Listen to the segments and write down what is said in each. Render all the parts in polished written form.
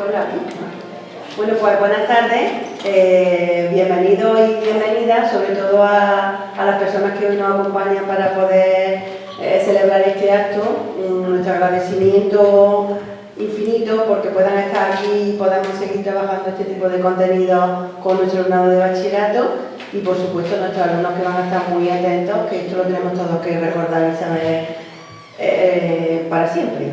hablar, ¿no? Bueno, pues buenas tardes, bienvenidos y bienvenidas, sobre todo a las personas que hoy nos acompañan para poder celebrar este acto. Nuestro agradecimiento infinito porque puedan estar aquí y podamos seguir trabajando este tipo de contenido con nuestro alumnado de bachillerato y, por supuesto, nuestros alumnos que van a estar muy atentos, que esto lo tenemos todos que recordar y saber para siempre.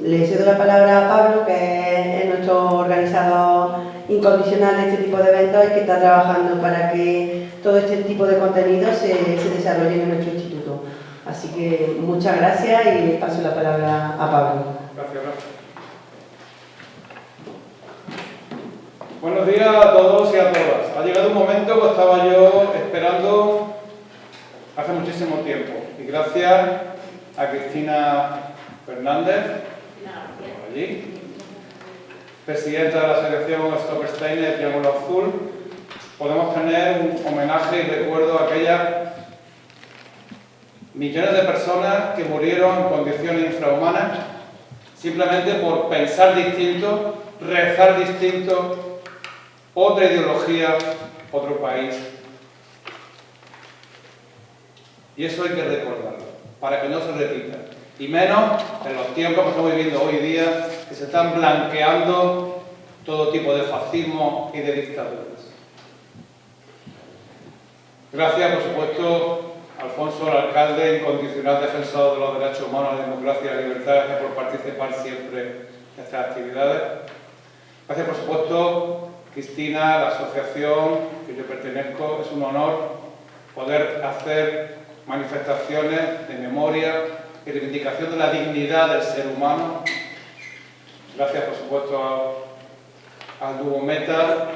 Le cedo la palabra a Pablo, que es nuestro organizador incondicional de este tipo de eventos y que está trabajando para que todo este tipo de contenido se desarrolle en nuestro instituto. Así que muchas gracias y le paso la palabra a Pablo. Gracias. Buenos días a todos y a todas. Ha llegado un momento que estaba yo esperando hace muchísimo tiempo y gracias a Cristina Fernández, por allí, presidenta de la asociación Stop Steiner Triángulo Azul, podemos tener un homenaje y recuerdo a aquellas millones de personas que murieron en condiciones infrahumanas simplemente por pensar distinto, rezar distinto, otra ideología, otro país. Y eso hay que recordarlo, para que no se repita. Y menos en los tiempos que estamos viviendo hoy día, que se están blanqueando todo tipo de fascismo y de dictaduras. Gracias, por supuesto, Alfonso, el alcalde, incondicional defensor de los derechos humanos, la democracia y la libertad, gracias por participar siempre en estas actividades. Gracias, por supuesto, Cristina, la asociación que yo pertenezco. Es un honor poder hacer manifestaciones de memoria y reivindicación de la dignidad del ser humano. Gracias, por supuesto, al dúo Meta,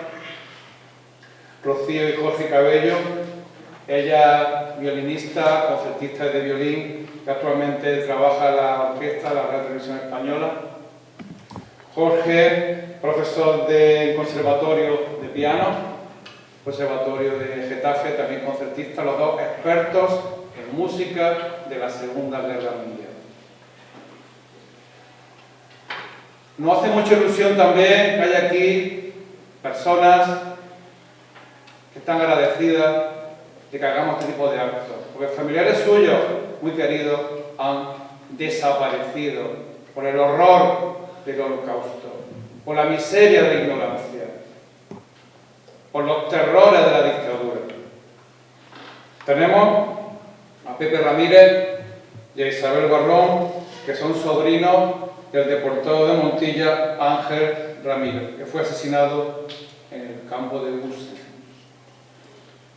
Rocío y Jorge Cabello. Ella, violinista, concertista de violín, que actualmente trabaja en la orquesta de la Radio Televisión Española. Jorge, profesor del Conservatorio de Piano, Conservatorio de Getafe, también concertista, los dos expertos en música de la Segunda Guerra Mundial. Nos hace mucha ilusión también que haya aquí personas que están agradecidas de que hagamos este tipo de actos, porque familiares suyos, muy queridos, han desaparecido por el horror del Holocausto, por la miseria de la ignorancia, por los terrores de la dictadura. Tenemos a Pepe Ramírez y a Isabel Barrón, que son sobrinos del deportado de Montilla, Ángel Ramírez, que fue asesinado en el campo de Gusen.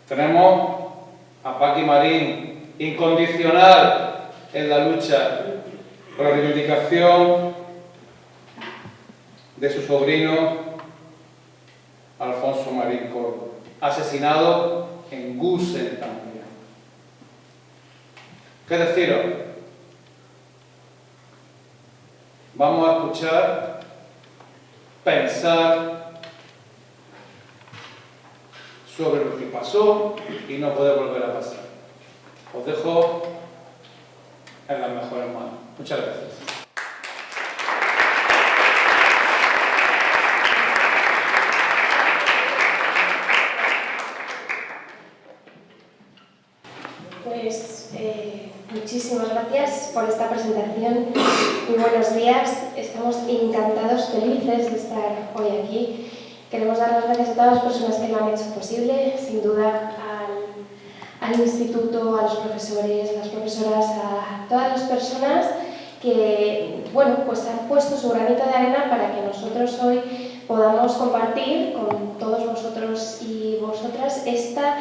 Tenemos a Paqui Marín, incondicional en la lucha por la reivindicación de su sobrino Alfonso Marín Córdoba, asesinado en Gusen también. ¿Qué deciros? Vamos a escuchar, pensar sobre lo que pasó y no puede volver a pasar. Os dejo en las mejores manos. Muchas gracias. Pues muchísimas gracias por esta presentación. Muy buenos días. Estamos encantados, felices de estar hoy aquí. Queremos dar las gracias a todas las personas que lo han hecho posible, sin duda al instituto, a los profesores, a las profesoras, a todas las personas que, bueno, pues han puesto su granito de arena para que nosotros hoy podamos compartir con todos vosotros y vosotras esta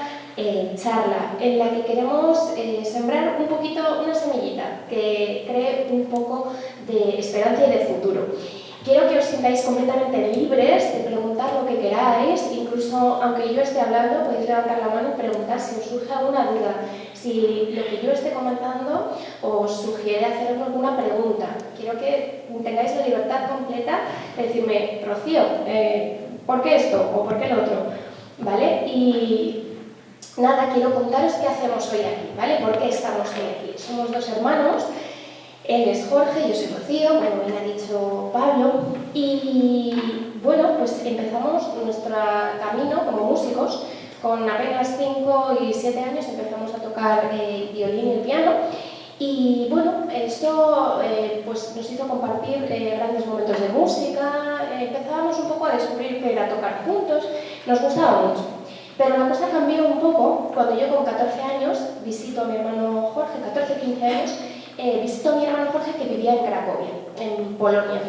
charla en la que queremos sembrar un poquito una semillita que cree un poco de esperanza y de futuro. Quiero que os sintáis completamente libres de preguntar lo que queráis, incluso aunque yo esté hablando, podéis levantar la mano y preguntar si os surge alguna duda, si lo que yo esté comentando os sugiere hacer alguna pregunta. Quiero que tengáis la libertad completa de decirme, Rocío, ¿por qué esto o por qué lo otro? ¿Vale? Y nada, quiero contaros qué hacemos hoy aquí, ¿vale? ¿Por qué estamos hoy aquí? Somos dos hermanos. Él es Jorge, yo soy Rocío, como bien ha dicho dicho Pablo. Y bueno, pues empezamos nuestro camino como músicos. Con apenas 5 y 7 años empezamos a tocar el violín y el piano. Y bueno, esto pues nos hizo compartir grandes momentos de música. Empezábamos un poco a descubrir que era tocar juntos. Nos gustaba mucho. Pero la cosa cambió un poco cuando yo con 14 años visito a mi hermano Jorge, 14-15 años, visito a mi hermano Jorge que vivía en Cracovia, en Polonia.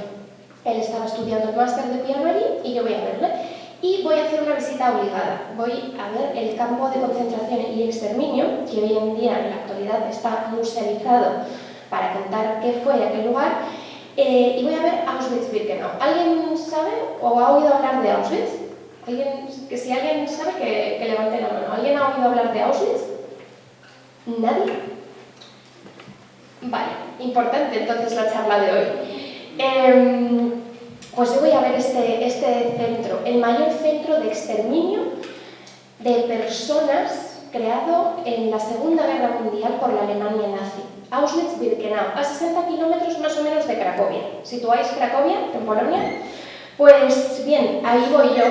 Él estaba estudiando el máster de piano allí y yo voy a verle. Y voy a hacer una visita obligada. Voy a ver el campo de concentración y exterminio, que hoy en día en la actualidad está musealizado para contar qué fue aquel lugar. Y voy a ver Auschwitz-Birkenau. ¿Alguien sabe o ha oído hablar de Auschwitz? Si alguien sabe, que levante la mano. ¿Alguien ha oído hablar de Auschwitz? ¿Nadie? Vale, importante entonces la charla de hoy. Pues yo voy a ver este centro, el mayor centro de exterminio de personas creado en la Segunda Guerra Mundial por la Alemania nazi. Auschwitz-Birkenau, a 60 kilómetros más o menos de Cracovia. ¿Situáis Cracovia, en Polonia? Pues bien, ahí voy yo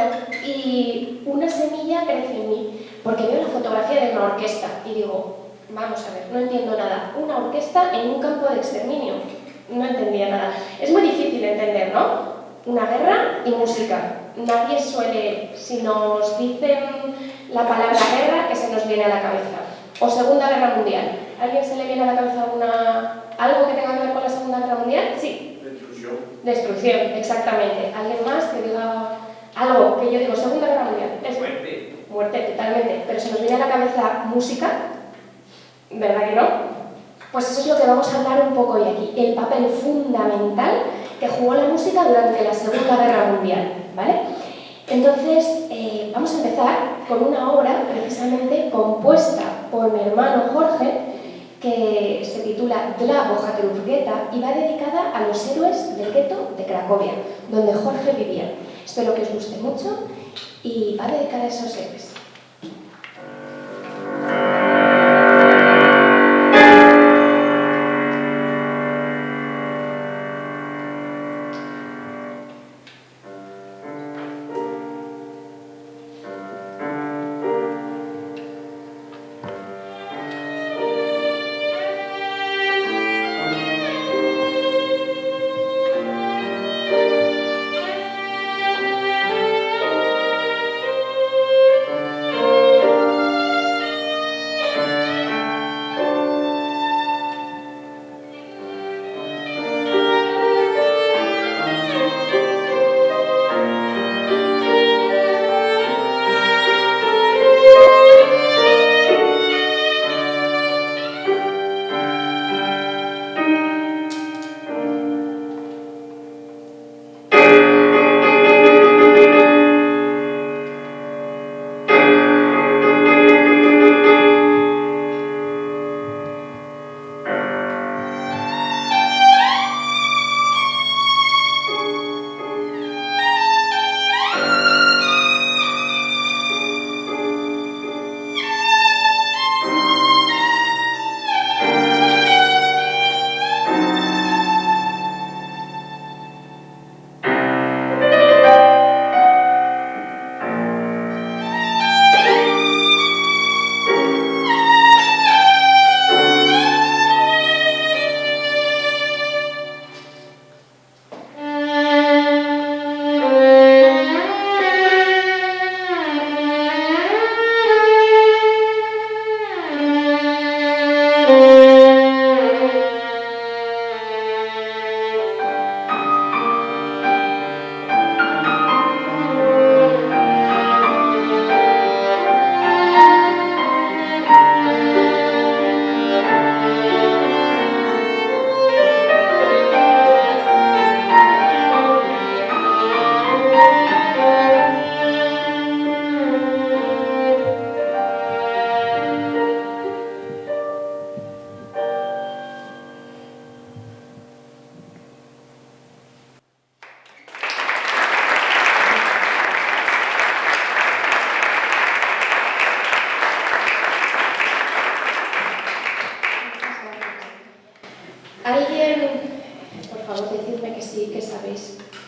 y una semilla crece en mí, porque veo la fotografía de una orquesta y digo, vamos a ver, no entiendo nada. Una orquesta en un campo de exterminio. No entendía nada. Es muy difícil entender, ¿no? Una guerra y música. Nadie suele, si nos dicen la palabra guerra, que se nos viene a la cabeza. O Segunda Guerra Mundial. ¿A alguien se le viene a la cabeza algo que tenga que ver con la Segunda Guerra Mundial? Sí. Destrucción. Destrucción, exactamente. ¿Alguien más que diga algo que yo digo Segunda Guerra Mundial? Muerte. Muerte, totalmente. Pero se nos viene a la cabeza música, ¿verdad que no? Pues eso es lo que vamos a hablar un poco hoy aquí. El papel fundamental que jugó la música durante la Segunda Guerra Mundial, ¿vale? Entonces, vamos a empezar con una obra precisamente compuesta por mi hermano Jorge, que se titula Dla Bohaterów Getta y va dedicada a los héroes del gueto de Cracovia, donde Jorge vivía. Espero que os guste mucho y va dedicada a esos héroes.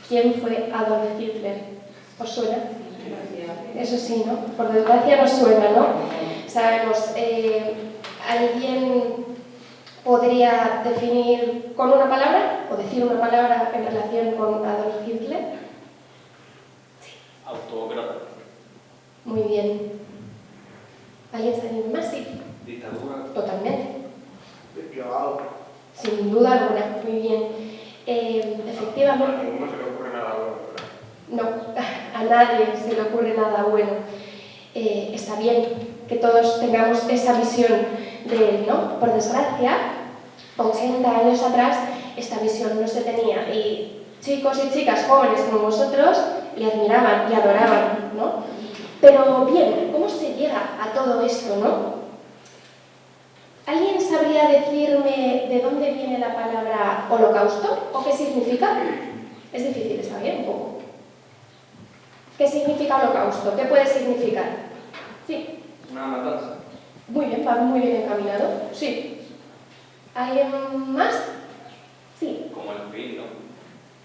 ¿Quién fue Adolf Hitler? ¿Os suena? Eso sí, ¿no? Por desgracia nos suena, ¿no? Sabemos, ¿alguien podría definir con una palabra o decir una palabra en relación con Adolf Hitler? Autócrata. Muy bien. ¿Alguien se anima más? Sí. Dictadura. Totalmente. Despiadado. Sin duda alguna. Muy bien. Efectivamente. A ninguno se le ocurre nada bueno, ¿verdad? No, a nadie se le ocurre nada bueno. Está bien que todos tengamos esa visión de él, ¿no? Por desgracia, 80 años atrás, esta visión no se tenía y chicos y chicas jóvenes como vosotros le admiraban y adoraban, ¿no? Pero bien, ¿cómo se llega a todo esto, no? ¿Alguien sabría decirme de dónde viene la palabra holocausto o qué significa? Es difícil, está bien, un poco. ¿Qué significa holocausto? ¿Qué puede significar? Sí. Una matanza. Muy bien, va muy bien encaminado. Sí. ¿Alguien más? Sí. Como el fin, ¿no?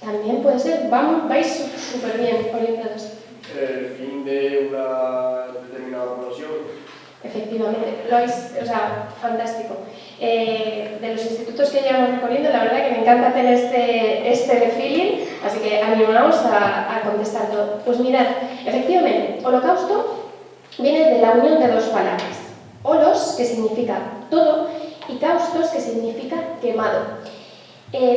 También puede ser. Vamos, vais súper bien orientados. El fin de una determinada población. Efectivamente, lo es, o sea, fantástico. De los institutos que llevamos recorriendo, la verdad que me encanta tener este feeling, así que animaos a contestar todo. Pues mirad, efectivamente, holocausto viene de la unión de dos palabras. Holos, que significa todo, y kaustos, que significa quemado.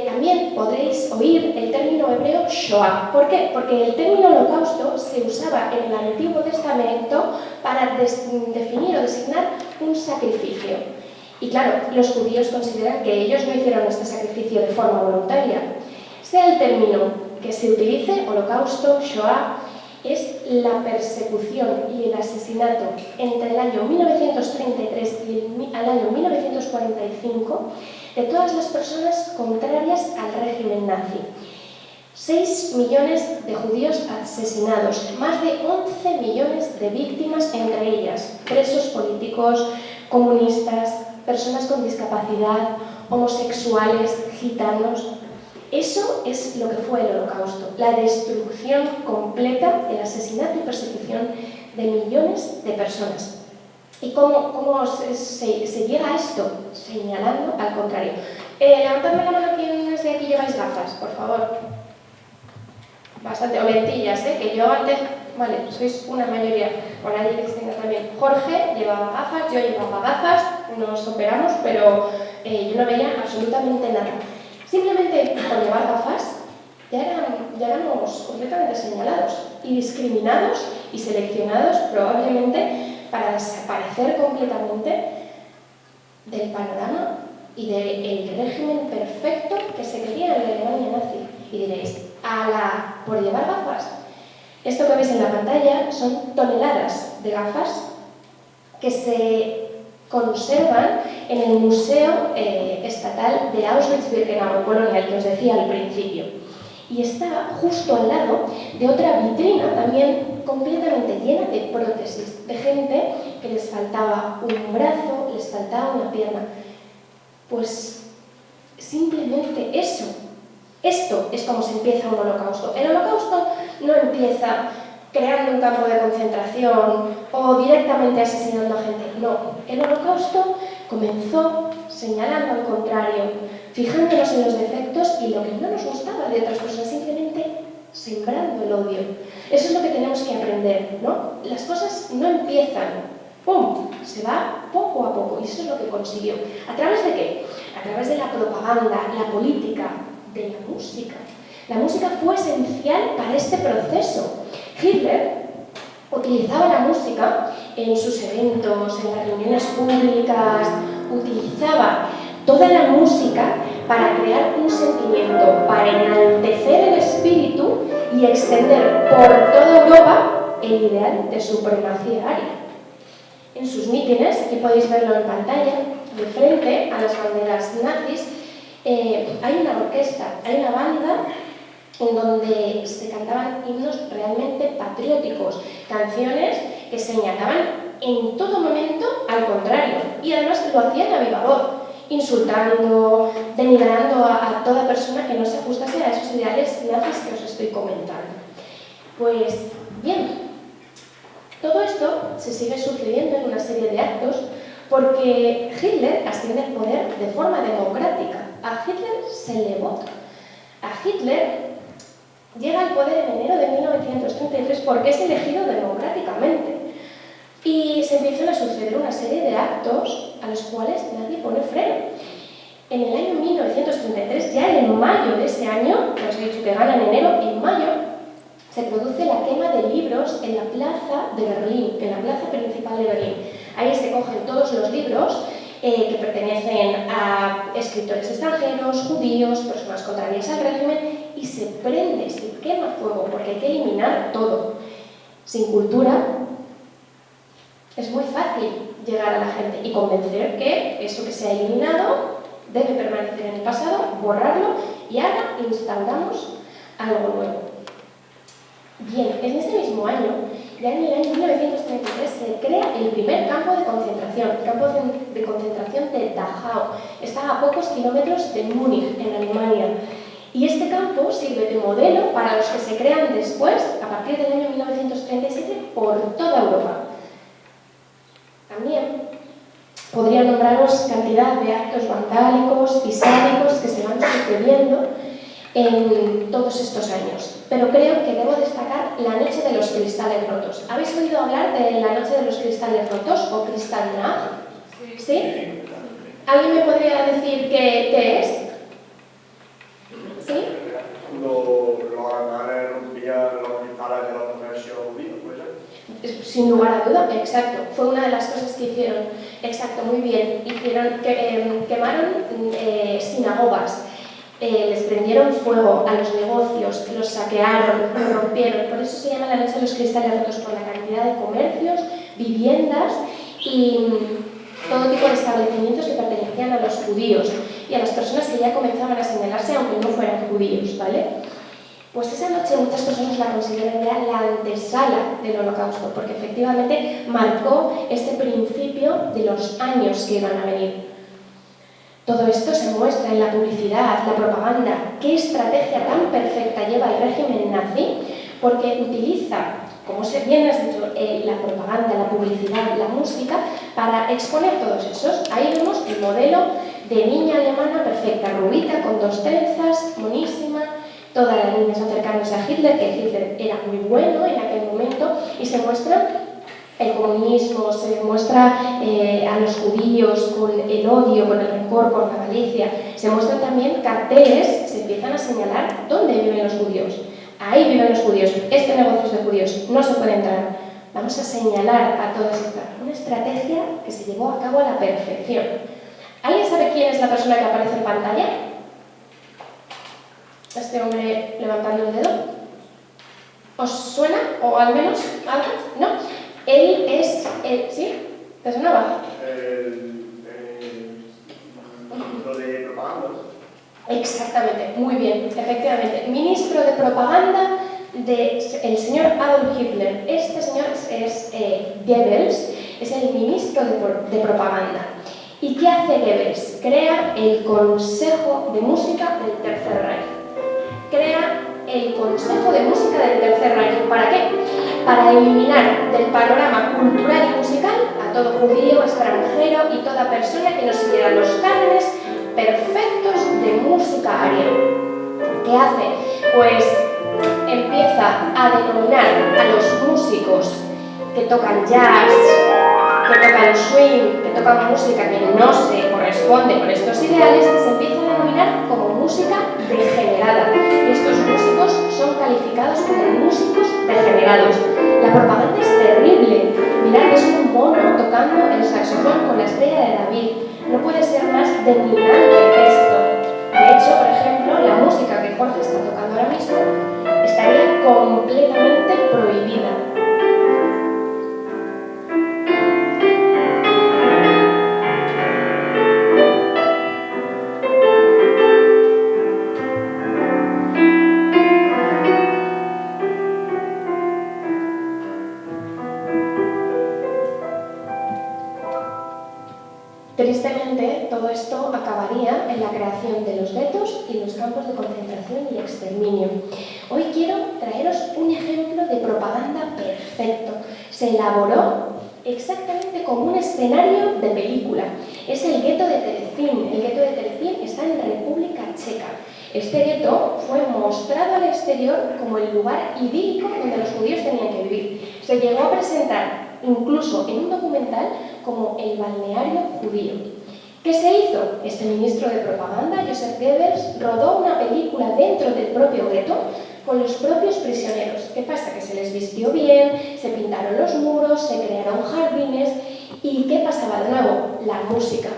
También podréis oír el término hebreo Shoah. ¿Por qué? Porque el término holocausto se usaba en el Antiguo Testamento para definir o designar un sacrificio. Y claro, los judíos consideran que ellos no hicieron este sacrificio de forma voluntaria. Sea el término que se utilice, holocausto, Shoah, es la persecución y el asesinato entre el año 1933 y el año 1945 de todas las personas contrarias al régimen nazi. 6 millones de judíos asesinados, más de 11 millones de víctimas, entre ellas presos políticos, comunistas, personas con discapacidad, homosexuales, gitanos. Eso es lo que fue el Holocausto, la destrucción completa, el asesinato y persecución de millones de personas. ¿Y cómo se llega a esto? Señalando al contrario. Levantadme la mano quienes de aquí lleváis gafas, por favor. Bastante, o lentillas, que yo antes... Vale, sois una mayoría. Bueno, alguien que tenga también. Jorge llevaba gafas, yo llevaba gafas, nos operamos, pero yo no veía absolutamente nada. Simplemente por llevar gafas ya éramos completamente señalados y discriminados y seleccionados probablemente para desaparecer completamente del panorama y del régimen perfecto que se quería en la Alemania nazi. Y diréis, ¡ala! Por llevar gafas. Esto que veis en la pantalla son toneladas de gafas que se conservan en el Museo Estatal de Auschwitz-Birkenau, en Polonia, el que os decía al principio. Y está justo al lado de otra vitrina también completamente llena de prótesis, de gente que les faltaba un brazo, les faltaba una pierna. Pues simplemente eso. Esto es como se empieza un holocausto. El holocausto no empieza creando un campo de concentración o directamente asesinando a gente. No, el holocausto comenzó señalando al contrario, fijándonos en los defectos y lo que no nos gustaba de otras personas, simplemente sembrando el odio. Eso es lo que tenemos que aprender, ¿no? Las cosas no empiezan, ¡pum!, se va poco a poco, y eso es lo que consiguió. ¿A través de qué? A través de la propaganda, la política, de la música. La música fue esencial para este proceso. Hitler utilizaba la música en sus eventos, en las reuniones públicas, utilizaba toda la música para crear un sentimiento, para enaltecer el espíritu y extender por toda Europa el ideal de supremacía aria. En sus mítines, aquí podéis verlo en pantalla, de frente a las banderas nazis, hay una orquesta, hay una banda en donde se cantaban himnos realmente patrióticos, canciones que señalaban en todo momento al contrario, y además lo hacían a viva voz. insultando, denigrando a toda persona que no se ajustase a esos ideales nazis que os estoy comentando. Pues bien, todo esto se sigue sucediendo en una serie de actos porque Hitler asciende al poder de forma democrática. A Hitler se le vota. A Hitler llega al poder en enero de 1933 porque es elegido democráticamente. Y se empiezan a suceder una serie de actos a los cuales nadie pone freno. En el año 1933, ya en mayo de ese año, que os he dicho que gana en enero, en mayo se produce la quema de libros en la plaza de Berlín, en la plaza principal de Berlín. Ahí se cogen todos los libros que pertenecen a escritores extranjeros, judíos, personas contrarias al régimen, y se prende, se quema fuego, porque hay que eliminar todo. Sin cultura es muy fácil llegar a la gente y convencer que eso que se ha eliminado debe permanecer en el pasado, borrarlo, y ahora instauramos algo nuevo. Bien, en ese mismo año, ya en el año 1933, se crea el primer campo de concentración, de Dachau. Está a pocos kilómetros de Múnich, en Alemania. Y este campo sirve de modelo para los que se crean después, a partir del año 1937, por toda Europa. También podría nombraros cantidad de actos vandálicos y sádicos que se van sucediendo en todos estos años, pero creo que debo destacar la Noche de los Cristales Rotos. ¿Habéis oído hablar de la Noche de los Cristales Rotos o Kristallnacht? ¿Sí? ¿Alguien me podría decir qué es? ¿Sí? Los alemanes rompían los cristales de los comercios judíos, ¿puede ser? Sin lugar a duda, exacto. Fue una de las cosas que hicieron. Exacto, muy bien. Quemaron sinagogas. Les prendieron fuego a los negocios, los saquearon, los rompieron. Por eso se llama la Noche de los Cristales Rotos, por la cantidad de comercios, viviendas y todo tipo de establecimientos que pertenecían a los judíos y a las personas que ya comenzaban a señalarse aunque no fueran judíos, ¿vale? Pues esa noche muchas personas la consideran ya la antesala del Holocausto, porque efectivamente marcó ese principio de los años que iban a venir. Todo esto se muestra en la publicidad, la propaganda. ¿Qué estrategia tan perfecta lleva el régimen nazi? Porque utiliza, como bien has dicho, la propaganda, la publicidad, la música, para exponer todos esos. Ahí vemos el modelo de niña alemana perfecta, rubita, con 2 trenzas, monísima. Todas las niñas acercándose a Hitler, que Hitler era muy bueno en aquel momento, y se muestra el comunismo, se muestra a los judíos con el odio, con el rencor por la Galicia. Se muestran también carteles, se empiezan a señalar dónde viven los judíos. Ahí viven los judíos, este negocio es de judíos, no se puede entrar. Vamos a señalar a todas estas. Una estrategia que se llevó a cabo a la perfección. ¿Alguien sabe quién es la persona que aparece en pantalla? Este hombre levantando el dedo. ¿Os suena? ¿O al menos algo? ¿No? Él es... ¿sí? ¿Te sonaba? Ministro de propaganda. Exactamente, muy bien, efectivamente. Ministro de propaganda del señor Adolf Hitler. Este señor es Goebbels, es el ministro de propaganda. ¿Y qué hace Goebbels? Crea el Consejo de Música del Tercer Reich. Crea el Consejo de Música del Tercer Reich. ¿Para qué? Para eliminar del panorama cultural y musical a todo judío, extranjero y toda persona que no siguiera los cánones perfectos de música aria. ¿Qué hace? Pues empieza a denominar a los músicos que tocan jazz, que tocan swing, que tocan música que no se corresponde con estos ideales, se empieza a denominar como música degenerada. Y estos músicos son calificados como músicos degenerados. La propaganda es terrible. Mirad, es un mono tocando el saxofón con la estrella de David. No puede ser más denigrante esto. De hecho, por ejemplo, la música que Jorge está tocando ahora mismo estaría completamente prohibida. Tristemente, todo esto acabaría en la creación de los guetos y los campos de concentración y exterminio. Hoy quiero traeros un ejemplo de propaganda perfecto. Se elaboró exactamente como un escenario de película. Es el gueto de Terezín. El gueto de Terezín está en República Checa. Este gueto fue mostrado al exterior como el lugar idílico donde los judíos tenían que vivir. Se llegó a presentar incluso en un documental como el balneario judío. ¿Qué se hizo? Este ministro de propaganda, Joseph Goebbels, rodó una película dentro del propio gueto con los propios prisioneros. ¿Qué pasa? Que se les vistió bien, se pintaron los muros, se crearon jardines. ¿Y qué pasaba de nuevo? La música.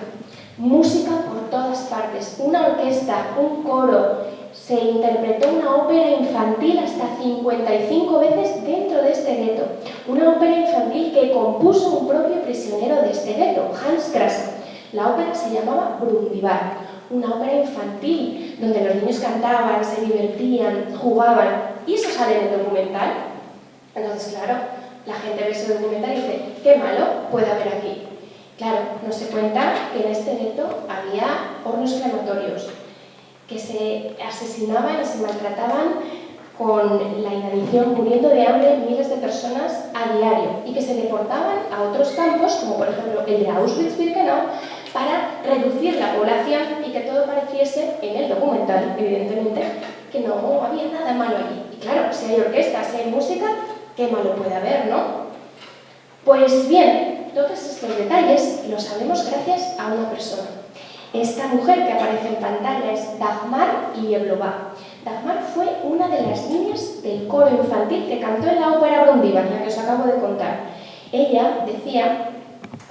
Música por todas partes, una orquesta, un coro. Se interpretó una ópera infantil hasta 55 veces dentro de este gueto. Una ópera infantil que compuso un propio prisionero de este gueto, Hans Krasa. La ópera se llamaba Brundibar, una ópera infantil donde los niños cantaban, se divertían, jugaban. ¿Y eso sale en el documental? Entonces, claro, la gente ve ese documental y dice, ¿qué malo puede haber aquí? Claro, no se cuenta que en este gueto había hornos crematorios, que se asesinaban y se maltrataban con la inanición, muriendo de hambre miles de personas a diario, y que se deportaban a otros campos, como por ejemplo el de Auschwitz-Birkenau, para reducir la población y que todo pareciese, en el documental, evidentemente, que no había nada malo allí. Y claro, si hay orquestas, si hay música, ¿qué malo puede haber, no? Pues bien, todos estos detalles los sabemos gracias a una persona. Esta mujer que aparece en pantalla es Dagmar Lieblova. Dagmar fue una de las niñas del coro infantil que cantó en la ópera Brundibar, la que os acabo de contar. Ella decía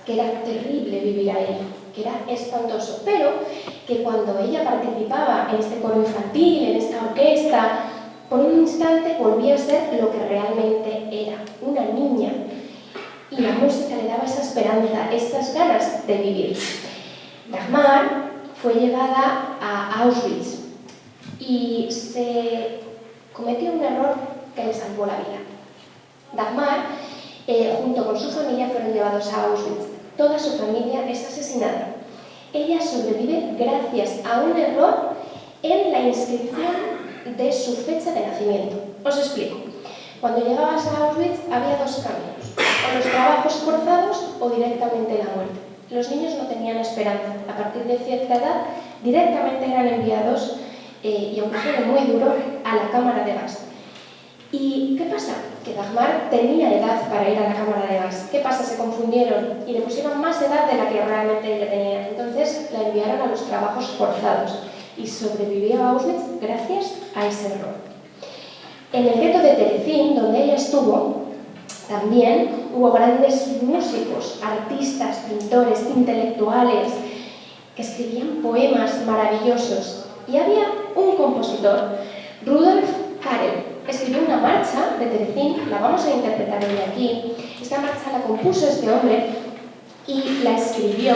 que era terrible vivir ahí, que era espantoso, pero que cuando ella participaba en este coro infantil, en esta orquesta, por un instante volvía a ser lo que realmente era, una niña. Y la música le daba esa esperanza, esas ganas de vivir. Dagmar fue llevada a Auschwitz y se cometió un error que le salvó la vida. Dagmar, junto con su familia, fueron llevados a Auschwitz. Toda su familia es asesinada. Ella sobrevive gracias a un error en la inscripción de su fecha de nacimiento. Os explico. Cuando llegabas a Auschwitz había dos caminos, o los trabajos forzados o directamente la muerte. Los niños no tenían esperanza. A partir de cierta edad directamente eran enviados, y aunque fuera muy duro, a la cámara de gas. ¿Y qué pasa? Que Dagmar tenía edad para ir a la cámara de gas. ¿Qué pasa? Se confundieron y le pusieron más edad de la que realmente ella tenía. Entonces la enviaron a los trabajos forzados y sobrevivió a Auschwitz gracias a ese error. En el gueto de Terezín, donde ella estuvo, también hubo grandes músicos, artistas, pintores, intelectuales, que escribían poemas maravillosos. Y había un compositor, Rudolf Karel, escribió una marcha de Terezín, la vamos a interpretar hoy aquí. Esta marcha la compuso este hombre y la escribió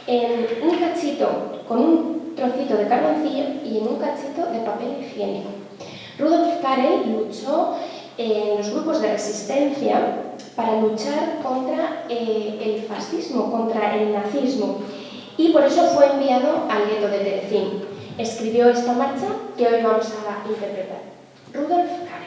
en un cachito, con un trocito de carboncillo y en un cachito de papel higiénico. Rudolf Karel luchó en los grupos de resistencia para luchar contra el fascismo, contra el nazismo, y por eso fue enviado al gueto de Terezín. Escribió esta marcha que hoy vamos a interpretar. Rudolf Karel.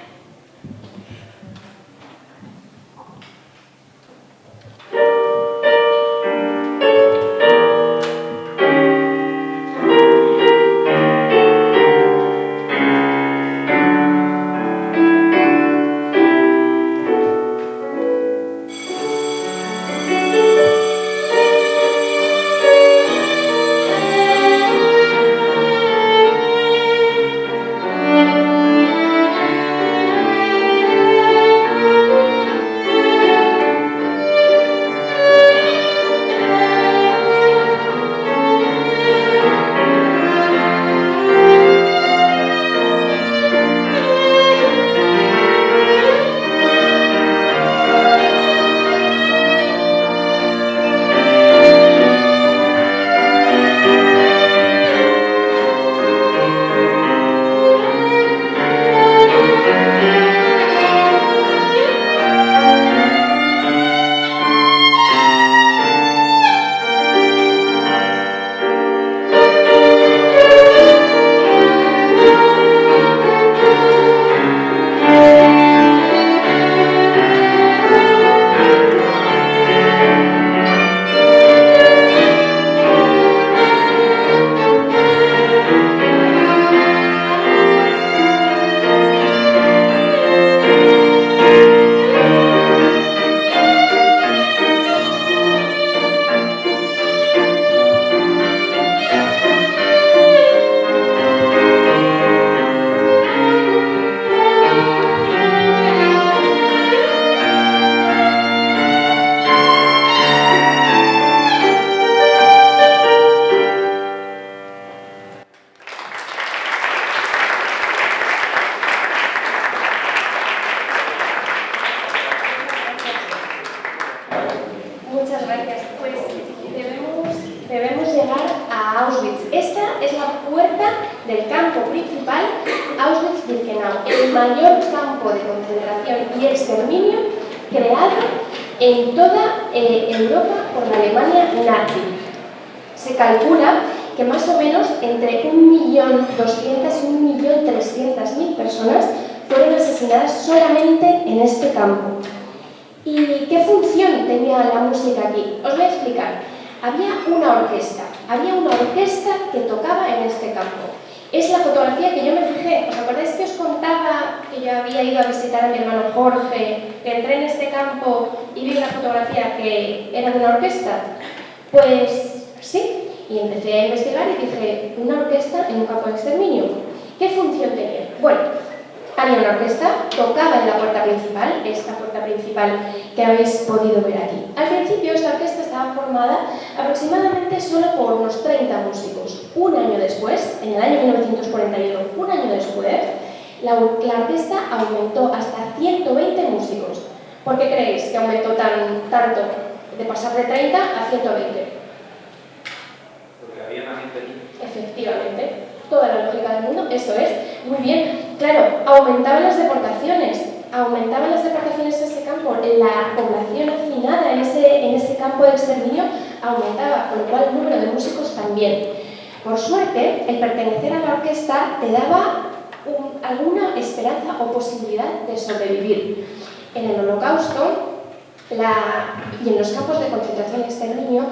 Muchas gracias. Pues debemos llegar a Auschwitz. Esta es la puerta del campo principal, Auschwitz-Birkenau, el mayor campo de concentración y exterminio creado en toda Europa por la Alemania nazi. Se calcula que más o menos entre 1.200.000 y 1.300.000 personas fueron asesinadas solamente en este campo. ¿Y qué función tenía la música aquí? Os voy a explicar. Había una orquesta que tocaba en este campo. Es la fotografía que yo me fijé. ¿Os acordáis que os contaba que yo había ido a visitar a mi hermano Jorge, que entré en este campo y vi una fotografía que era de una orquesta? Pues sí. Y empecé a investigar y dije, una orquesta en un campo de exterminio. ¿Qué función tenía? Bueno, había una orquesta, tocaba en la puerta principal, esta puerta principal que habéis podido ver aquí. Al principio esta orquesta estaba formada aproximadamente solo por unos 30 músicos. Un año después, en el año 1941, un año después, la orquesta aumentó hasta 120 músicos. ¿Por qué creéis que aumentó tanto? De pasar de 30 a 120. Había más gente aquí. Efectivamente, toda la lógica del mundo, eso es. Muy bien, claro, aumentaban las deportaciones en ese campo, la población hacinada en ese campo de exterminio aumentaba, con lo cual el número de músicos también. Por suerte, el pertenecer a la orquesta te daba alguna esperanza o posibilidad de sobrevivir. En el Holocausto y en los campos de concentración y exterminio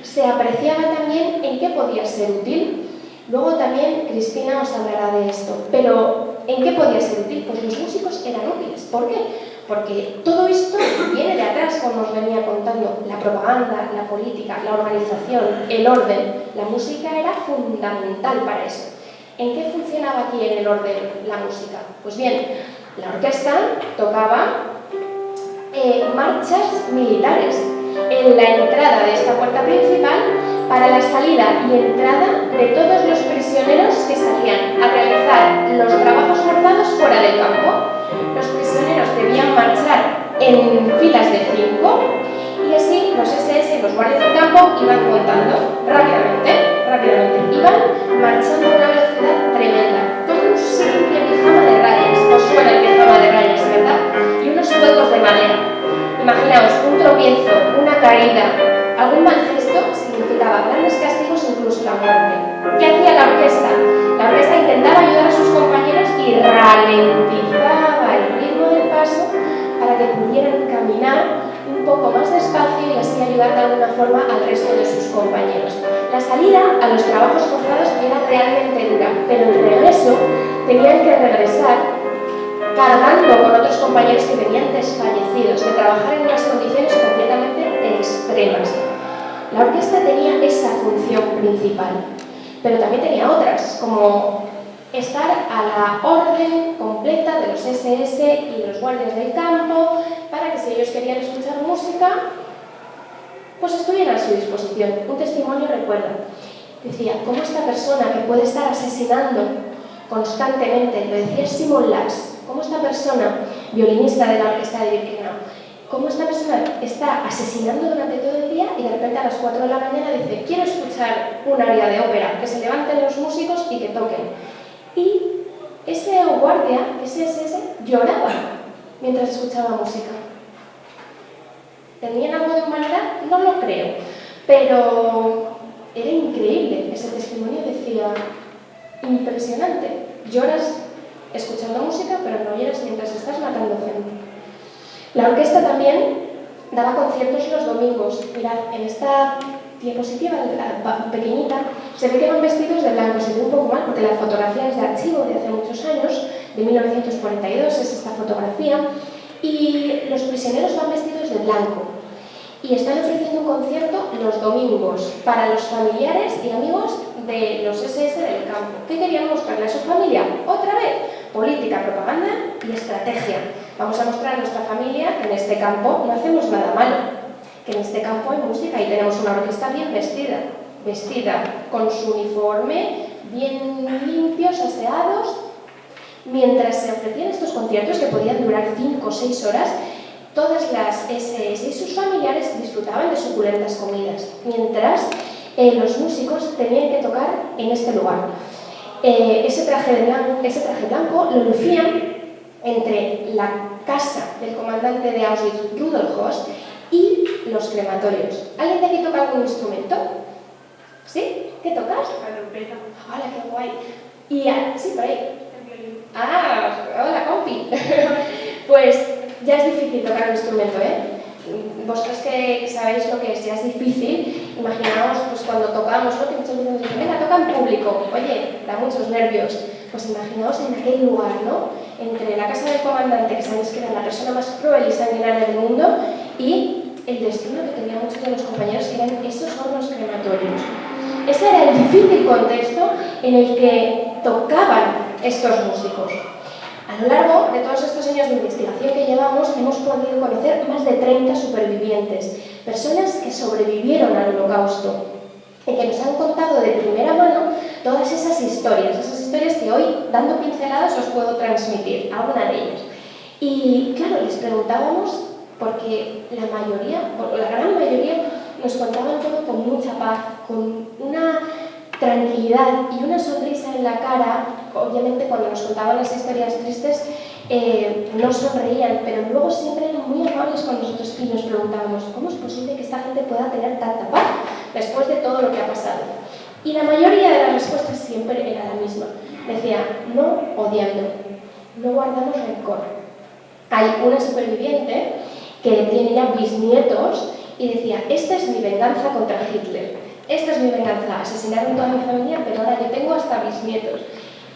se apreciaba también en qué podía ser útil. Luego también Cristina os hablará de esto. Pero, ¿en qué podía ser útil? Pues los músicos eran útiles. ¿Por qué? Porque todo esto viene de atrás, como os venía contando. La propaganda, la política, la organización, el orden. La música era fundamental para eso. ¿En qué funcionaba aquí en el orden la música? Pues bien, la orquesta tocaba marchas militares en la entrada de esta puerta principal para la salida y entrada de todos los prisioneros que salían a realizar los trabajos forzados fuera del campo. Los prisioneros debían marchar en filas de 5 y así los SS y los guardias del campo iban contando rápidamente. Iban marchando a una velocidad tremenda, con un simple pijama de rayas. Os suena el pijama de rayas, ¿verdad? Y unos juegos de madera. Imaginaos, un tropiezo, una caída, algún mal gesto significaba grandes castigos, incluso la muerte. ¿Qué hacía la orquesta? La orquesta intentaba ayudar a sus compañeros y ralentizaba el ritmo del paso para que pudieran caminar un poco más despacio y así ayudar de alguna forma al resto de sus compañeros. La salida a los trabajos forzados era realmente dura, pero el regreso tenían que regresar cargando con otros compañeros que venían desfallecidos, de trabajar en unas condiciones completamente extremas. La orquesta tenía esa función principal, pero también tenía otras, como estar a la orden completa de los SS y los guardias del campo, para que si ellos querían escuchar música, pues estuvieran a su disposición. Un testimonio recuerda, decía, ¿cómo esta persona que puede estar asesinando constantemente, lo decía Simon Lax, cómo esta persona, violinista de la orquesta de Birkenau, cómo esta persona está asesinando durante todo el día y de repente a las 4 de la mañana dice, quiero escuchar un aria de ópera, que se levanten los músicos y que toquen. Y ese guardia, ese SS, lloraba mientras escuchaba música. ¿Tenían algo de humanidad? No lo creo, pero era increíble. Ese testimonio decía, impresionante, lloras escuchando música, pero no lloras mientras estás matando gente. La orquesta también daba conciertos los domingos. Mirad, en esta diapositiva pequeñita se ve que van vestidos de blanco. Se ve un poco mal porque la fotografía es de archivo de hace muchos años, de 1942 es esta fotografía, y los prisioneros van vestidos de blanco. Y están ofreciendo un concierto los domingos para los familiares y amigos de los SS del campo. ¿Qué querían mostrarle a su familia? Otra vez, política, propaganda y estrategia. Vamos a mostrar a nuestra familia que en este campo no hacemos nada malo, que en este campo hay música y tenemos una orquesta bien vestida con su uniforme, bien limpios, aseados. Mientras se ofrecían estos conciertos, que podían durar 5 o 6 horas, todas las SS y sus familiares disfrutaban de su suculentas comidas, mientras los músicos tenían que tocar en este lugar. Ese traje blanco lo lucían entre la casa del comandante de Auschwitz, Rudolf Höss, y los crematorios. ¿Alguien de aquí toca algún instrumento? ¿Sí? ¿Qué tocas? La trompeta. ¡Hola, qué guay! Y, sí, por ahí. El violín. ¡Ah! ¡Hola, compi! Pues ya es difícil tocar un instrumento, ¿eh? Vosotros que sabéis lo que es, ya es difícil. Imaginaos pues, cuando tocamos, ¿no? Que muchos veces nos dicen, venga, toca en público. Oye, da muchos nervios. Pues imaginaos en aquel lugar, ¿no? Entre la casa del comandante, que sabéis que era la persona más cruel y sanguinaria del mundo, y el destino que tenían muchos de los compañeros, que eran esos hornos crematorios. Ese era el difícil contexto en el que tocaban estos músicos. A lo largo de todos estos años de investigación que llevamos, hemos podido conocer más de 30 supervivientes, personas que sobrevivieron al Holocausto y que nos han contado de primera mano todas esas historias que hoy, dando pinceladas, os puedo transmitir, alguna de ellas. Y claro, les preguntábamos, porque la gran mayoría nos contaban todo con mucha paz, con una tranquilidad y una sonrisa en la cara. Obviamente cuando nos contaban las historias tristes no sonreían, pero luego siempre eran muy amables con nosotros y nos preguntábamos ¿cómo es posible que esta gente pueda tener tanta paz después de todo lo que ha pasado? Y la mayoría de las respuestas siempre era la misma. Decía, no odiando, no guardamos rencor. Hay una superviviente que tiene ya bisnietos y decía, esta es mi venganza contra Hitler. Esta es mi venganza, asesinaron toda mi familia, pero ahora yo tengo hasta bisnietos.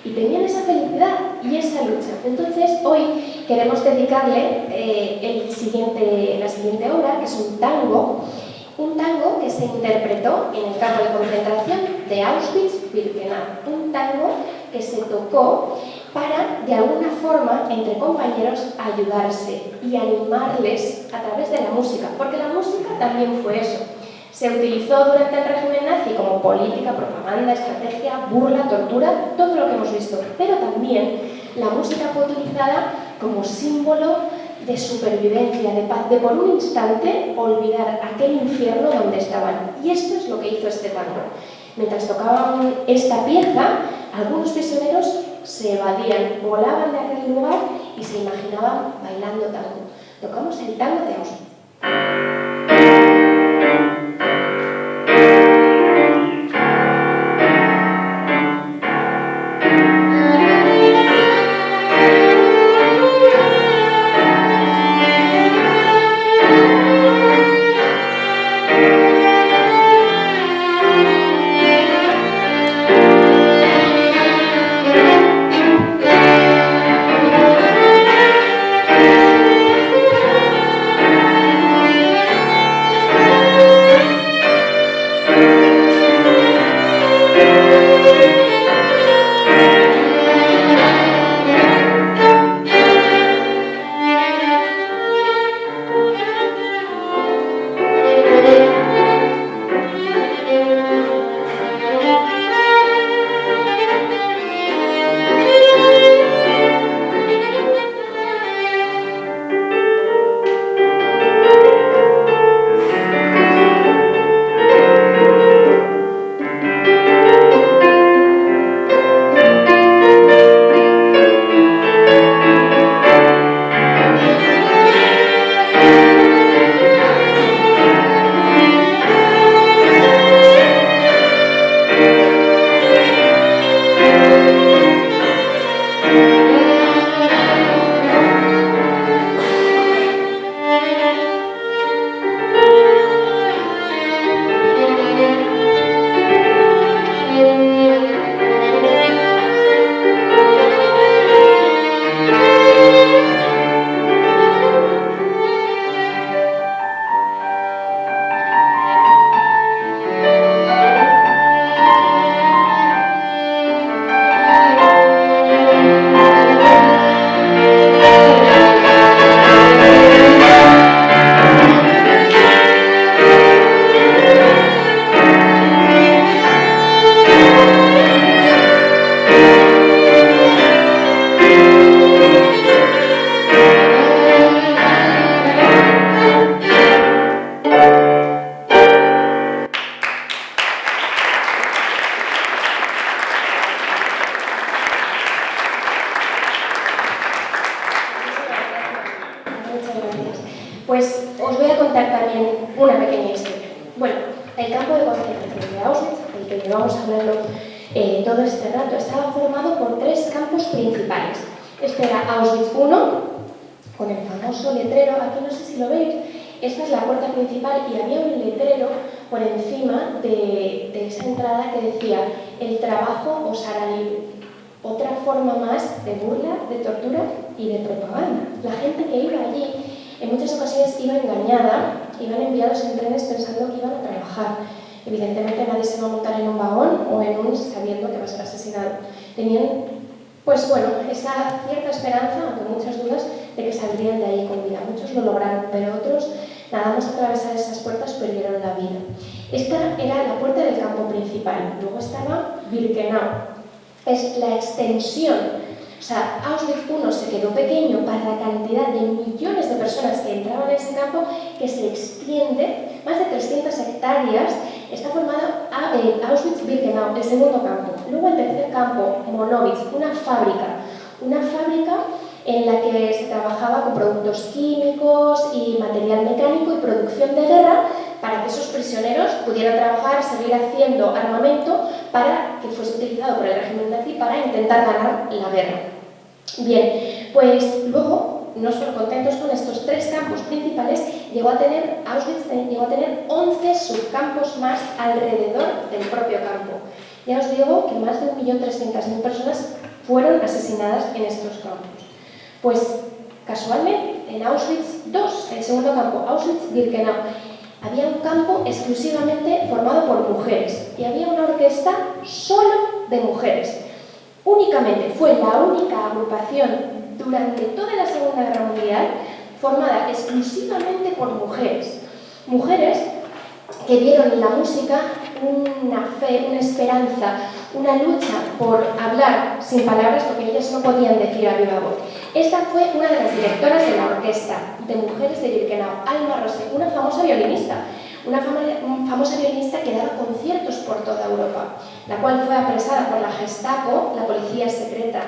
Y tenían esa felicidad y esa lucha. Entonces, hoy queremos dedicarle la siguiente obra, que es un tango que se interpretó en el campo de concentración de Auschwitz-Birkenau. Un tango que se tocó para, de alguna forma, entre compañeros, ayudarse y animarles a través de la música, porque la música también fue eso. Se utilizó durante el régimen nazi como política, propaganda, estrategia, burla, tortura, todo lo que hemos visto. Pero también la música fue utilizada como símbolo de supervivencia, de paz, de por un instante olvidar aquel infierno donde estaban. Y esto es lo que hizo este tango. Mientras tocaban esta pieza, algunos prisioneros se evadían, volaban de aquel lugar y se imaginaban bailando tango. Tocamos el tango de Auschwitz. Bueno, el campo de concentración de Auschwitz, del que llevamos hablando todo este rato, estaba formado por 3 campos principales. Este era Auschwitz I, con el famoso letrero, aquí no sé si lo veis, esta es la puerta principal y había un letrero por encima de esa entrada que decía: el trabajo os hará libre. Otra forma más de burla, de tortura y de propaganda. La gente que iba allí en muchas ocasiones iba engañada, iban enviados en trenes pensando que iban a trabajar. Evidentemente nadie se va a montar en un vagón o en un sabiendo que va a ser asesinado. Tenían, pues bueno, esa cierta esperanza, aunque muchas dudas, de que saldrían de ahí con vida. Muchos lo lograron, pero otros, nada más atravesar esas puertas, perdieron la vida. Esta era la puerta del campo principal. Luego estaba Birkenau. Es la extensión. O sea, Auschwitz I se quedó pequeño para la cantidad de millones de personas que entraban en ese campo, que se extiende, más de 300 hectáreas. Está formado Auschwitz-Birkenau, el segundo campo. Luego el tercer campo, Monowitz, una fábrica en la que se trabajaba con productos químicos y material mecánico y producción de guerra, para que esos prisioneros pudieran trabajar, seguir haciendo armamento para que fuese utilizado por el régimen nazi para intentar ganar la guerra. Bien, pues luego, no solo contentos con estos 3 campos principales, Auschwitz llegó a tener 11 subcampos más alrededor del propio campo. Ya os digo que más de 1.300.000 personas fueron asesinadas en estos campos. Pues casualmente, en Auschwitz II, el segundo campo, Auschwitz-Birkenau, había un campo exclusivamente formado por mujeres y había una orquesta solo de mujeres. Únicamente, fue la única agrupación durante toda la Segunda Guerra Mundial formada exclusivamente por mujeres. Mujeres que vieron en la música una fe, una esperanza, una lucha por hablar sin palabras, porque ellas no podían decir a viva voz. Esta fue una de las directoras de la orquesta de mujeres de Birkenau, Alma Rose, una famosa violinista que daba conciertos por toda Europa, la cual fue apresada por la Gestapo, la policía secreta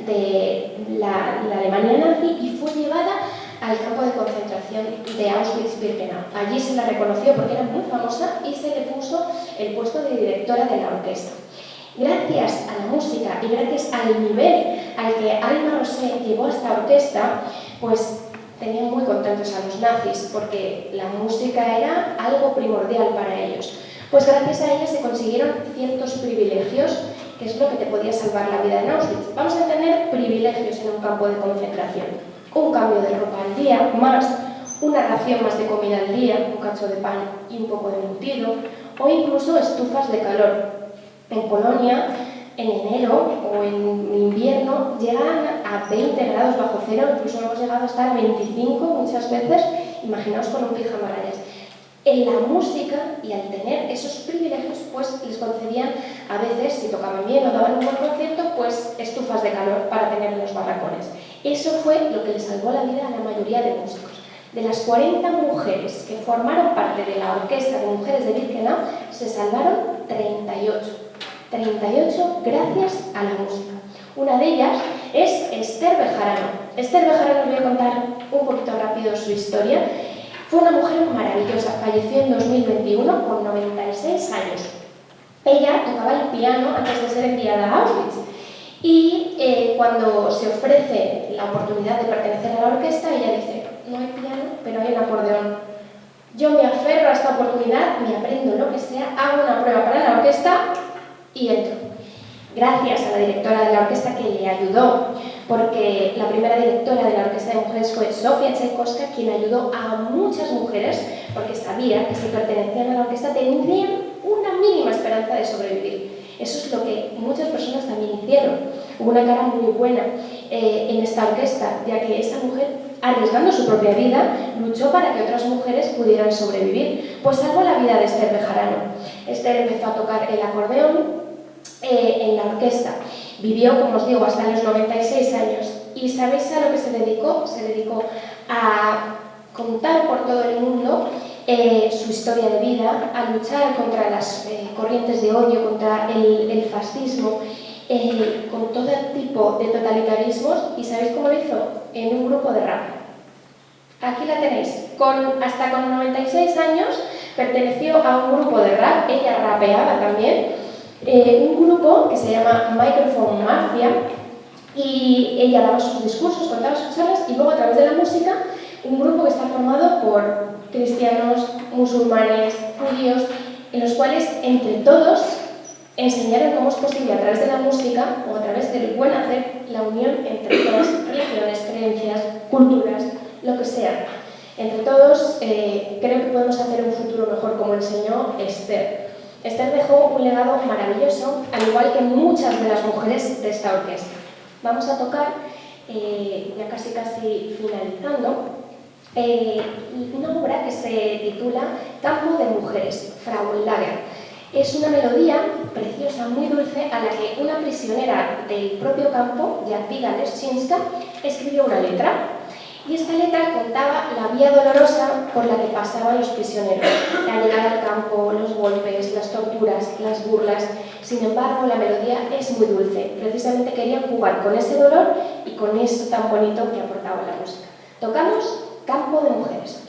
de la Alemania nazi, y fue llevada al campo de concentración de Auschwitz-Birkenau. Allí se la reconoció porque era muy famosa y se le puso el puesto de directora de la orquesta. Gracias a la música y gracias al nivel al que Alma Rose llevó a esta orquesta, pues tenían muy contentos a los nazis, porque la música era algo primordial para ellos. Pues gracias a ella se consiguieron ciertos privilegios, que es lo que te podía salvar la vida en Auschwitz. Vamos a tener privilegios en un campo de concentración. Un cambio de ropa al día, más una ración más de comida al día, un cacho de pan y un poco de embutido, o incluso estufas de calor. En Polonia, en enero o en invierno, llegan a 20 grados bajo cero, incluso hemos llegado a estar a 25 muchas veces. Imaginaos con un pijama a rayas. En la música, y al tener esos privilegios, pues les concedían a veces, si tocaban bien o daban un buen concierto, pues estufas de calor para tener en los barracones. Eso fue lo que les salvó la vida a la mayoría de músicos. De las 40 mujeres que formaron parte de la orquesta de mujeres de Birkenau, se salvaron 38. 38 gracias a la música. Una de ellas es Esther Bejarano. Esther Bejarano, os voy a contar un poquito rápido su historia. Fue una mujer maravillosa, falleció en 2021 con 96 años. Ella tocaba el piano antes de ser enviada a Auschwitz y cuando se ofrece la oportunidad de pertenecer a la orquesta, ella dice: no hay piano, pero hay un acordeón. Yo me aferro a esta oportunidad, me aprendo lo que sea, hago una prueba para la orquesta y entro. Gracias a la directora de la orquesta, que le ayudó, porque la primera directora de la orquesta de mujeres fue Sofia Tchaikovsky, quien ayudó a muchas mujeres, porque sabía que si pertenecían a la orquesta tendrían una mínima esperanza de sobrevivir. Eso es lo que muchas personas también hicieron. Hubo una cara muy buena en esta orquesta, ya que esta mujer, arriesgando su propia vida, luchó para que otras mujeres pudieran sobrevivir, pues salvó la vida de Esther Bejarano. Esther empezó a tocar el acordeón en la orquesta. Vivió, como os digo, hasta los 96 años. ¿Y sabéis a lo que se dedicó? Se dedicó a contar por todo el mundo su historia de vida, a luchar contra las corrientes de odio, contra el fascismo, con todo tipo de totalitarismos. ¿Y sabéis cómo lo hizo? En un grupo de rap. Aquí la tenéis. Hasta con 96 años perteneció a un grupo de rap, ella rapeaba también, un grupo que se llama Microphone Mafia, y ella daba sus discursos, contaba sus charlas, y luego a través de la música, un grupo que está formado por cristianos, musulmanes, judíos, en los cuales entre todos enseñaron cómo es posible a través de la música o a través del buen hacer la unión entre todas las religiones, creencias, culturas, lo que sea. Entre todos creo que podemos hacer un futuro mejor, como enseñó Esther. Esther dejó un legado maravilloso, al igual que muchas de las mujeres de esta orquesta. Vamos a tocar, ya casi finalizando, una obra que se titula Campo de Mujeres, Frauenlager. Es una melodía preciosa, muy dulce, a la que una prisionera del propio campo, Jadwiga Leszczyńska, escribió una letra. Y esta letra contaba la vía dolorosa por la que pasaban los prisioneros, la llegada al campo, los golpes, las torturas, las burlas. Sin embargo, la melodía es muy dulce. Precisamente quería jugar con ese dolor y con eso tan bonito que aportaba la música. Tocamos Campo de Mujeres.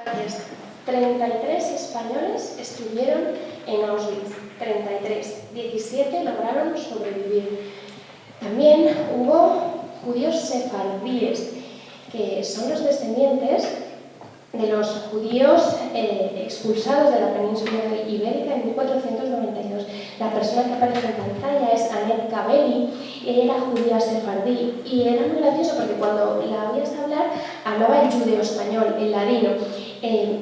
Gracias. 33 españoles estuvieron en Auschwitz, 33, 17 lograron sobrevivir. También hubo judíos sefardíes, que son los descendientes de los judíos expulsados de la península ibérica en 1492. La persona que aparece en pantalla es Annette Caveli, era judía sefardí, y era muy gracioso porque cuando la oías hablar hablaba el judeo-español, el ladino.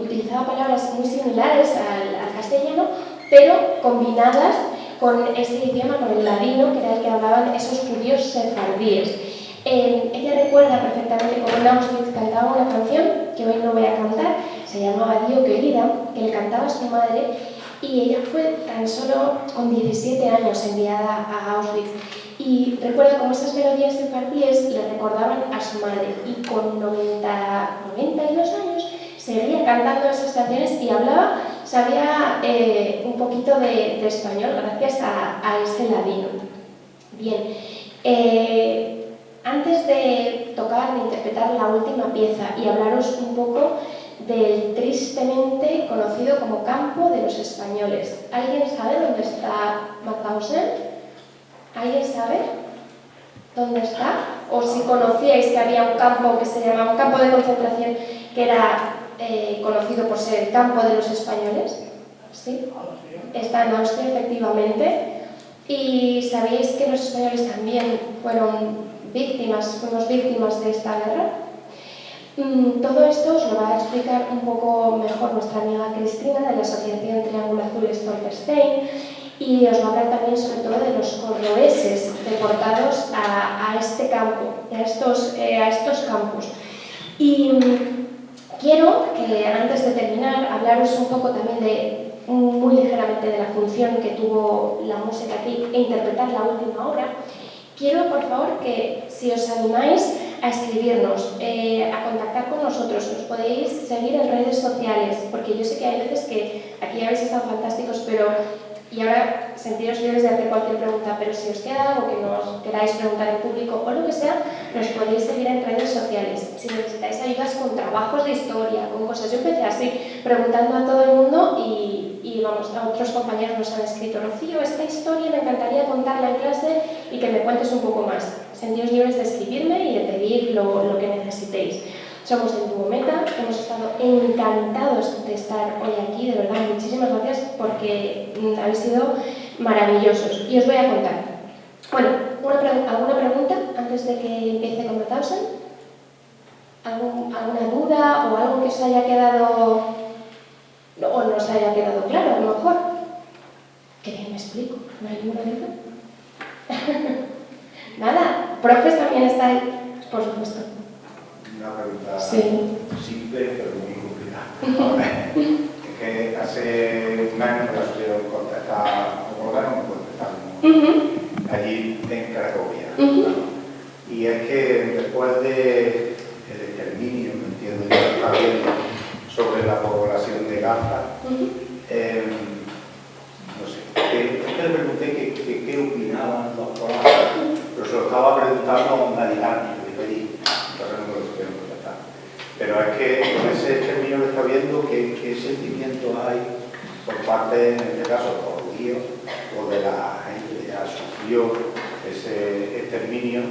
Utilizaba palabras muy similares al castellano, pero combinadas con ese idioma, con el ladino, que era el que hablaban esos judíos sefardíes. Ella recuerda perfectamente cómo en Auschwitz cantaba una canción, que hoy no voy a cantar, se llamaba Dio querida, que le cantaba a su madre, y ella fue tan solo con 17 años enviada a Auschwitz. Y recuerda cómo esas melodías sefardíes le recordaban a su madre, y con 92 años seguía cantando esas canciones y hablaba, sabía un poquito de español gracias a ese ladino. Bien, antes de tocar, de interpretar la última pieza y hablaros un poco del tristemente conocido como Campo de los Españoles. ¿Alguien sabe dónde está Mauthausen? ¿Alguien sabe dónde está? ¿O si conocíais que había un campo que se llamaba un campo de concentración que era conocido por ser el Campo de los Españoles? ¿Sí? Está en Austria, efectivamente. ¿Y sabéis que los españoles también fuimos víctimas de esta guerra? Todo esto os lo va a explicar un poco mejor nuestra amiga Cristina de la Asociación Triángulo Azul Stolperstein, y os va a hablar también sobre todo de los cordobeses deportados a este campo, a estos campus. Y quiero que antes de terminar hablaros un poco también muy ligeramente de la función que tuvo la música aquí e interpretar la última obra. Quiero, por favor, que si os animáis a escribirnos, a contactar con nosotros, nos podéis seguir en redes sociales, porque yo sé que hay veces que aquí habéis estado fantásticos, y ahora sentiros libres de hacer cualquier pregunta, pero si os queda algo que nos queráis preguntar en público o lo que sea, nos podéis seguir en redes sociales. Si necesitáis ayudas con trabajos de historia, con cosas, yo empecé así, preguntando a todo el mundo y vamos, a otros compañeros nos han escrito: Rocío, esta historia me encantaría contarla en clase y que me cuentes un poco más. Sentiros libres de escribirme y de pedir lo que necesitéis. Somos en Duometa, hemos estado encantados de estar hoy aquí, de verdad, muchísimas gracias porque habéis sido maravillosos. Y os voy a contar. Bueno, ¿alguna pregunta antes de que empiece con Mathausen? ¿Alguna duda o algo que os haya quedado o no os haya quedado claro a lo mejor? Que bien me explico, no hay ninguna duda. Nada, profes también estáis, por supuesto. Una pregunta simple, pero muy complicada. Es que hace un año me la supieron contestar, me contestaron allí en Cracovia. Y es que después del exterminio, me entiendo, que está viendo sobre la población de Gaza, no sé, le pregunté qué opinaban los polacos, pero se lo estaba preguntando a un gaditano, que pedí. Entonces no me lo supieron contestar. Pero es que con ese exterminio que está viendo, ¿qué sentimientos hay por parte, en este caso, de los judíos o de la gente que ya sufrió ese exterminio?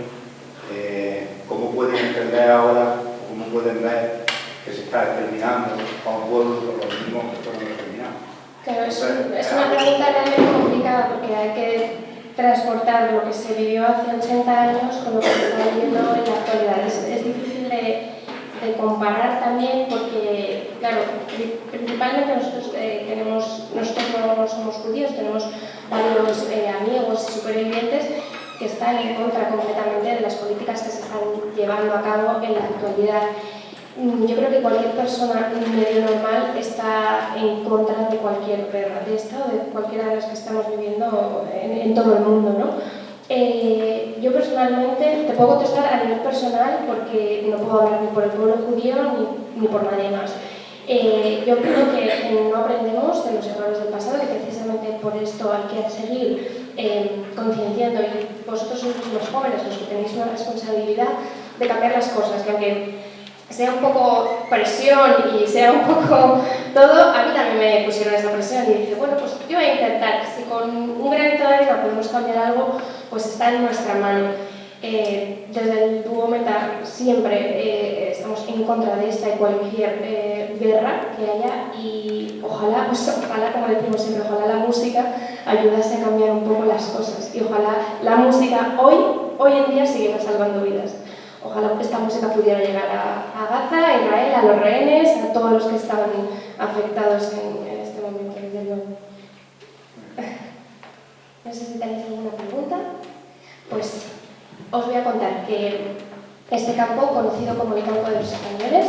¿Cómo pueden entender ahora, cómo pueden ver que se está exterminando a un pueblo por los mismos que fueron exterminados? Claro, es una pregunta realmente complicada porque hay que transportar lo que se vivió hace 80 años con lo que se está viviendo en la actualidad. Es difícil de comparar también porque, claro, principalmente nosotros no somos judíos, tenemos varios amigos y supervivientes que están en contra completamente de las políticas que se están llevando a cabo en la actualidad. Yo creo que cualquier persona medio normal está en contra de cualquier guerra de esta o de cualquiera de las que estamos viviendo en todo el mundo, ¿no? Yo personalmente, te puedo contestar a nivel personal porque no puedo hablar ni por el pueblo judío ni por nadie más. Yo creo que no aprendemos de los errores del pasado, que precisamente por esto hay que seguir concienciando, y vosotros sois los jóvenes los que tenéis una responsabilidad de cambiar las cosas, que aunque sea un poco presión y sea un poco todo, a mí también me pusieron esa presión y dije, bueno, pues yo voy a intentar, si con un granito de arena podemos cambiar algo, pues está en nuestra mano. Desde el Duometa siempre estamos en contra de esta y cualquier guerra que haya, y ojalá, como decimos siempre, ojalá la música ayudase a cambiar un poco las cosas, y ojalá la música hoy en día siguiera salvando vidas. Ojalá esta música pudiera llegar a Gaza, a Israel, a los rehenes, a todos los que estaban afectados en este momento. No sé si tenéis alguna pregunta. Pues os voy a contar que este campo, conocido como el Campo de los Españoles,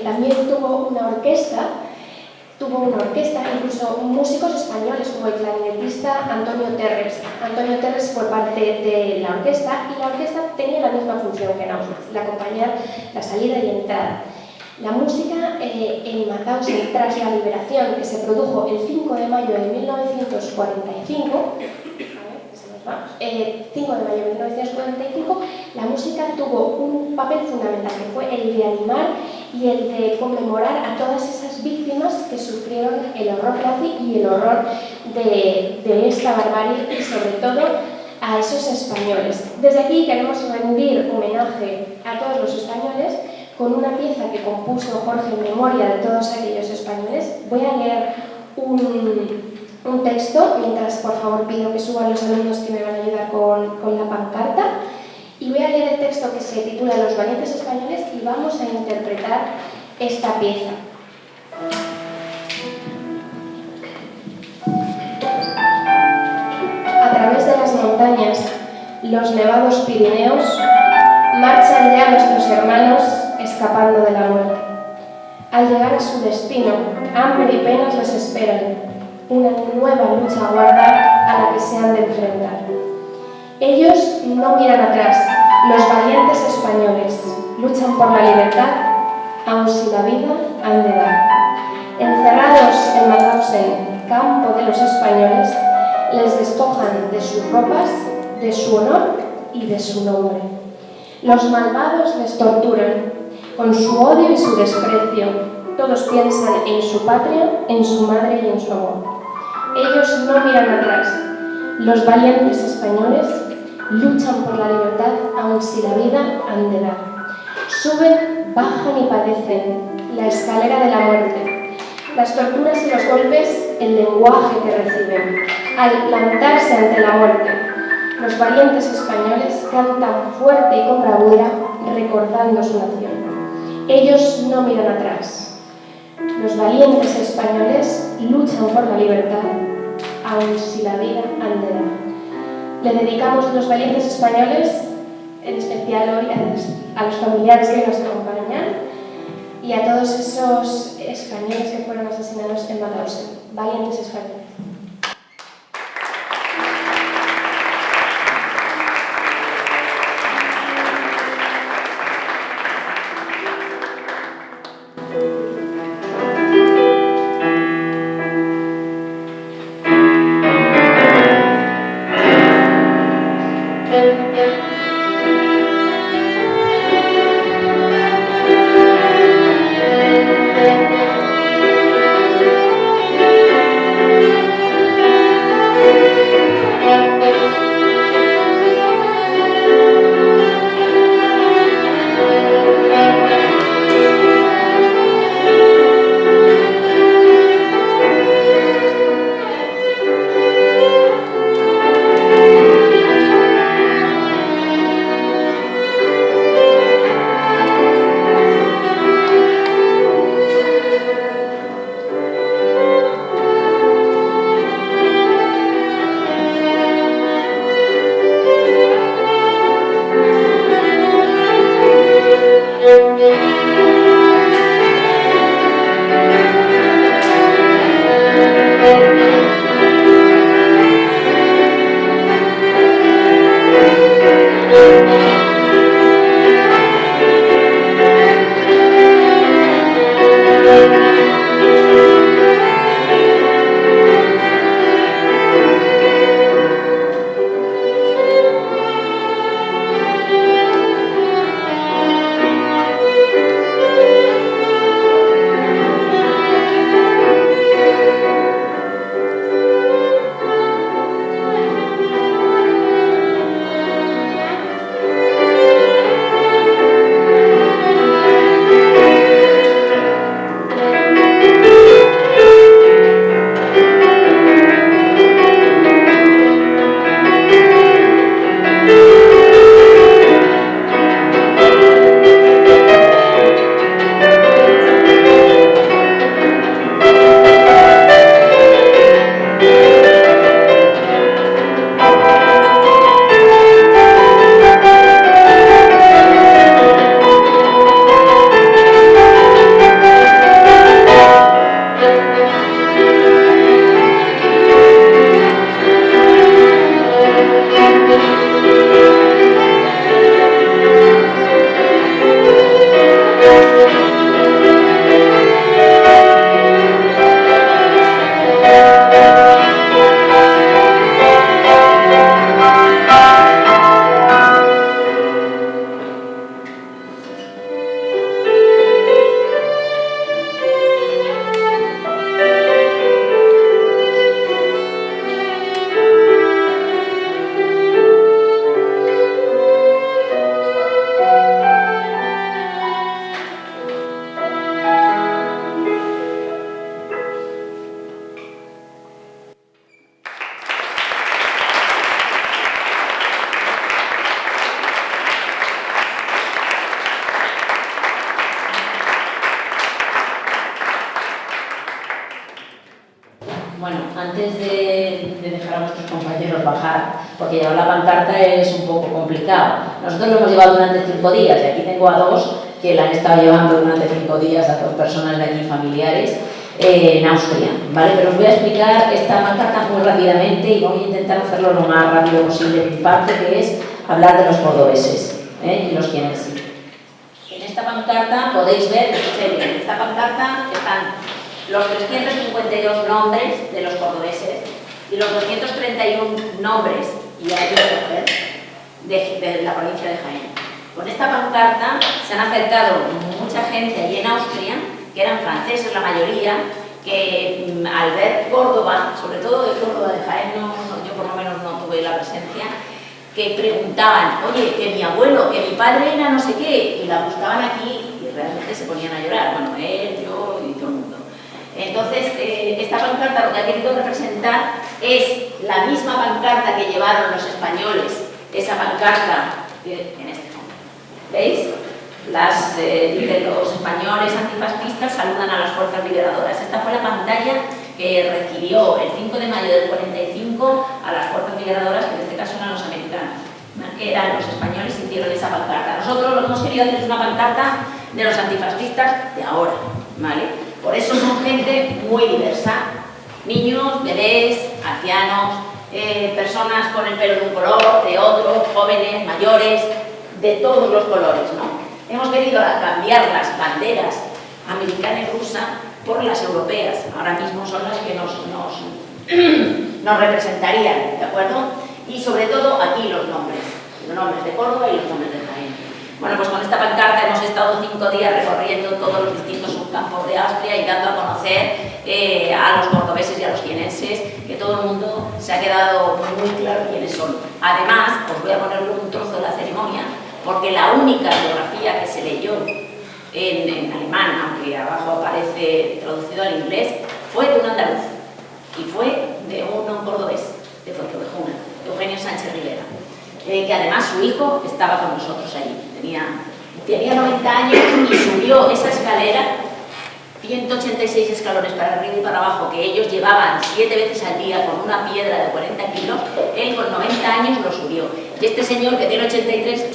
también tuvo una orquesta, incluso músicos españoles como el clarinetista Antonio Terres. Antonio Terres fue parte de la orquesta, y la orquesta tenía la misma función que en Auschwitz, de acompañar la salida y entrada. La música en Mathausen, tras la liberación, que se produjo el 5 de mayo de 1945, 5 de mayo de 1945, la música tuvo un papel fundamental, que fue el de animar y el de conmemorar a todas esas víctimas que sufrieron el horror nazi y el horror de esta barbarie, y sobre todo a esos españoles. Desde aquí queremos rendir homenaje a todos los españoles con una pieza que compuso Jorge en memoria de todos aquellos españoles. Voy a leer un texto, mientras por favor pido que suban los alumnos que me van a ayudar con la pancarta, Y voy a leer el texto que se titula Los valientes españoles y vamos a interpretar esta pieza. A través de las montañas, los nevados Pirineos, marchan ya nuestros hermanos escapando de la muerte. Al llegar a su destino, hambre y penas les esperan. Una nueva lucha aguarda a la que se han de enfrentar. Ellos no miran atrás, los valientes españoles luchan por la libertad, aun si la vida han de dar. Encerrados en Mauthausen, campo de los españoles, les despojan de sus ropas, de su honor y de su nombre. Los malvados les torturan, con su odio y su desprecio. Todos piensan en su patria, en su madre y en su amor. Ellos no miran atrás. Los valientes españoles luchan por la libertad, aun si la vida han de dar. Suben, bajan y padecen la escalera de la muerte. Las torturas y los golpes, el lenguaje que reciben. Al plantarse ante la muerte, los valientes españoles cantan fuerte y con bravura, recordando su nación. Ellos no miran atrás. Los valientes españoles luchan por la libertad, aun si la vida han de dar. Le dedicamos a los valientes españoles, en especial hoy a los familiares que nos acompañan y a todos esos españoles que fueron asesinados en Mauthausen. Valientes españoles. Bueno, antes de dejar a nuestros compañeros bajar, porque llevar la pancarta es un poco complicado. Nosotros lo hemos llevado durante 5 días y aquí tengo a 2 que la han estado llevando durante 5 días a 2 personas de aquí familiares en Austria, ¿vale? Pero os voy a explicar esta pancarta muy rápidamente y voy a intentar hacerlo lo más rápido posible de mi parte, que es hablar de los cordobeses y los quienes sí. En esta pancarta podéis ver, en esta pancarta están los 352 nombres de los cordobeses y los 231 nombres y hay de la provincia de Jaén. Con esta pancarta se han acercado mucha gente allí en Austria, que eran franceses la mayoría, que al ver Córdoba, sobre todo de Córdoba de Jaén, yo por lo menos no tuve la presencia, que preguntaban, oye, que mi abuelo, que mi padre era no sé qué, y la buscaban aquí y realmente se ponían a llorar, bueno, él, yo y todo el mundo. Entonces, esta pancarta lo que ha querido representar es la misma pancarta que llevaron los españoles, esa pancarta en este fondo. ¿Veis? Dice, los españoles antifascistas saludan a las fuerzas liberadoras. Esta fue la pantalla que recibió el 5 de mayo del 45 a las fuerzas liberadoras, que en este caso eran los americanos. Eran los españoles que hicieron esa pancarta. Nosotros lo que hemos querido hacer es una pancarta de los antifascistas de ahora, ¿vale? Por eso son gente muy diversa, niños, bebés, ancianos, personas con el pelo de un color, de otro, jóvenes, mayores, de todos los colores, ¿no? Hemos querido cambiar las banderas americana y rusa por las europeas, ahora mismo son las que nos representarían, ¿de acuerdo? Y sobre todo aquí los nombres de Córdoba y los nombres de Jaén. Bueno, pues con esta pancarta hemos estado 5 días recorriendo todos los distintos subcampos de Austria y dando a conocer a los cordobeses y a los jienenses, que todo el mundo se ha quedado muy claro quiénes son. Además, os voy a poner un trozo de la ceremonia, porque la única biografía que se leyó en alemán, aunque abajo aparece traducido al inglés, fue de un andaluz y fue de un cordobés, de Fuenteovejuna, Eugenio Sánchez Rivera, que además su hijo estaba con nosotros allí, tenía 90 años y subió esa escalera, 186 escalones para arriba y para abajo, que ellos llevaban 7 veces al día con una piedra de 40 kilos, él con 90 años lo subió. Y este señor que tiene 83,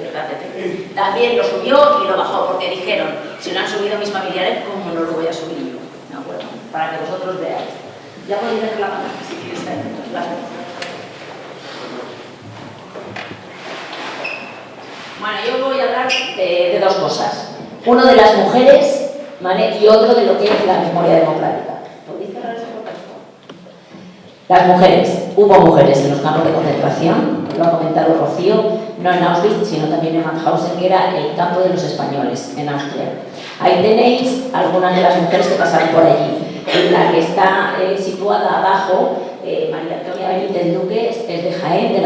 ¿verdad, Pepe? También lo subió y lo bajó, porque dijeron, si lo han subido mis familiares, ¿cómo no lo voy a subir yo? ¿De acuerdo? Para que vosotros veáis. Ya podéis dejar la mano, si quieres. Gracias. Bueno, yo voy a hablar de 2 cosas. Uno de las mujeres, ¿vale? Y otro de lo que es la memoria democrática. ¿Podéis cerrar eso, por favor? Las mujeres. Hubo mujeres en los campos de concentración, lo ha comentado Rocío, no en Auschwitz, sino también en Mauthausen, que era el campo de los españoles, en Austria. Ahí tenéis algunas de las mujeres que pasaron por allí. La que está situada abajo, María Antonia Benítez Duque, es de Jaén, de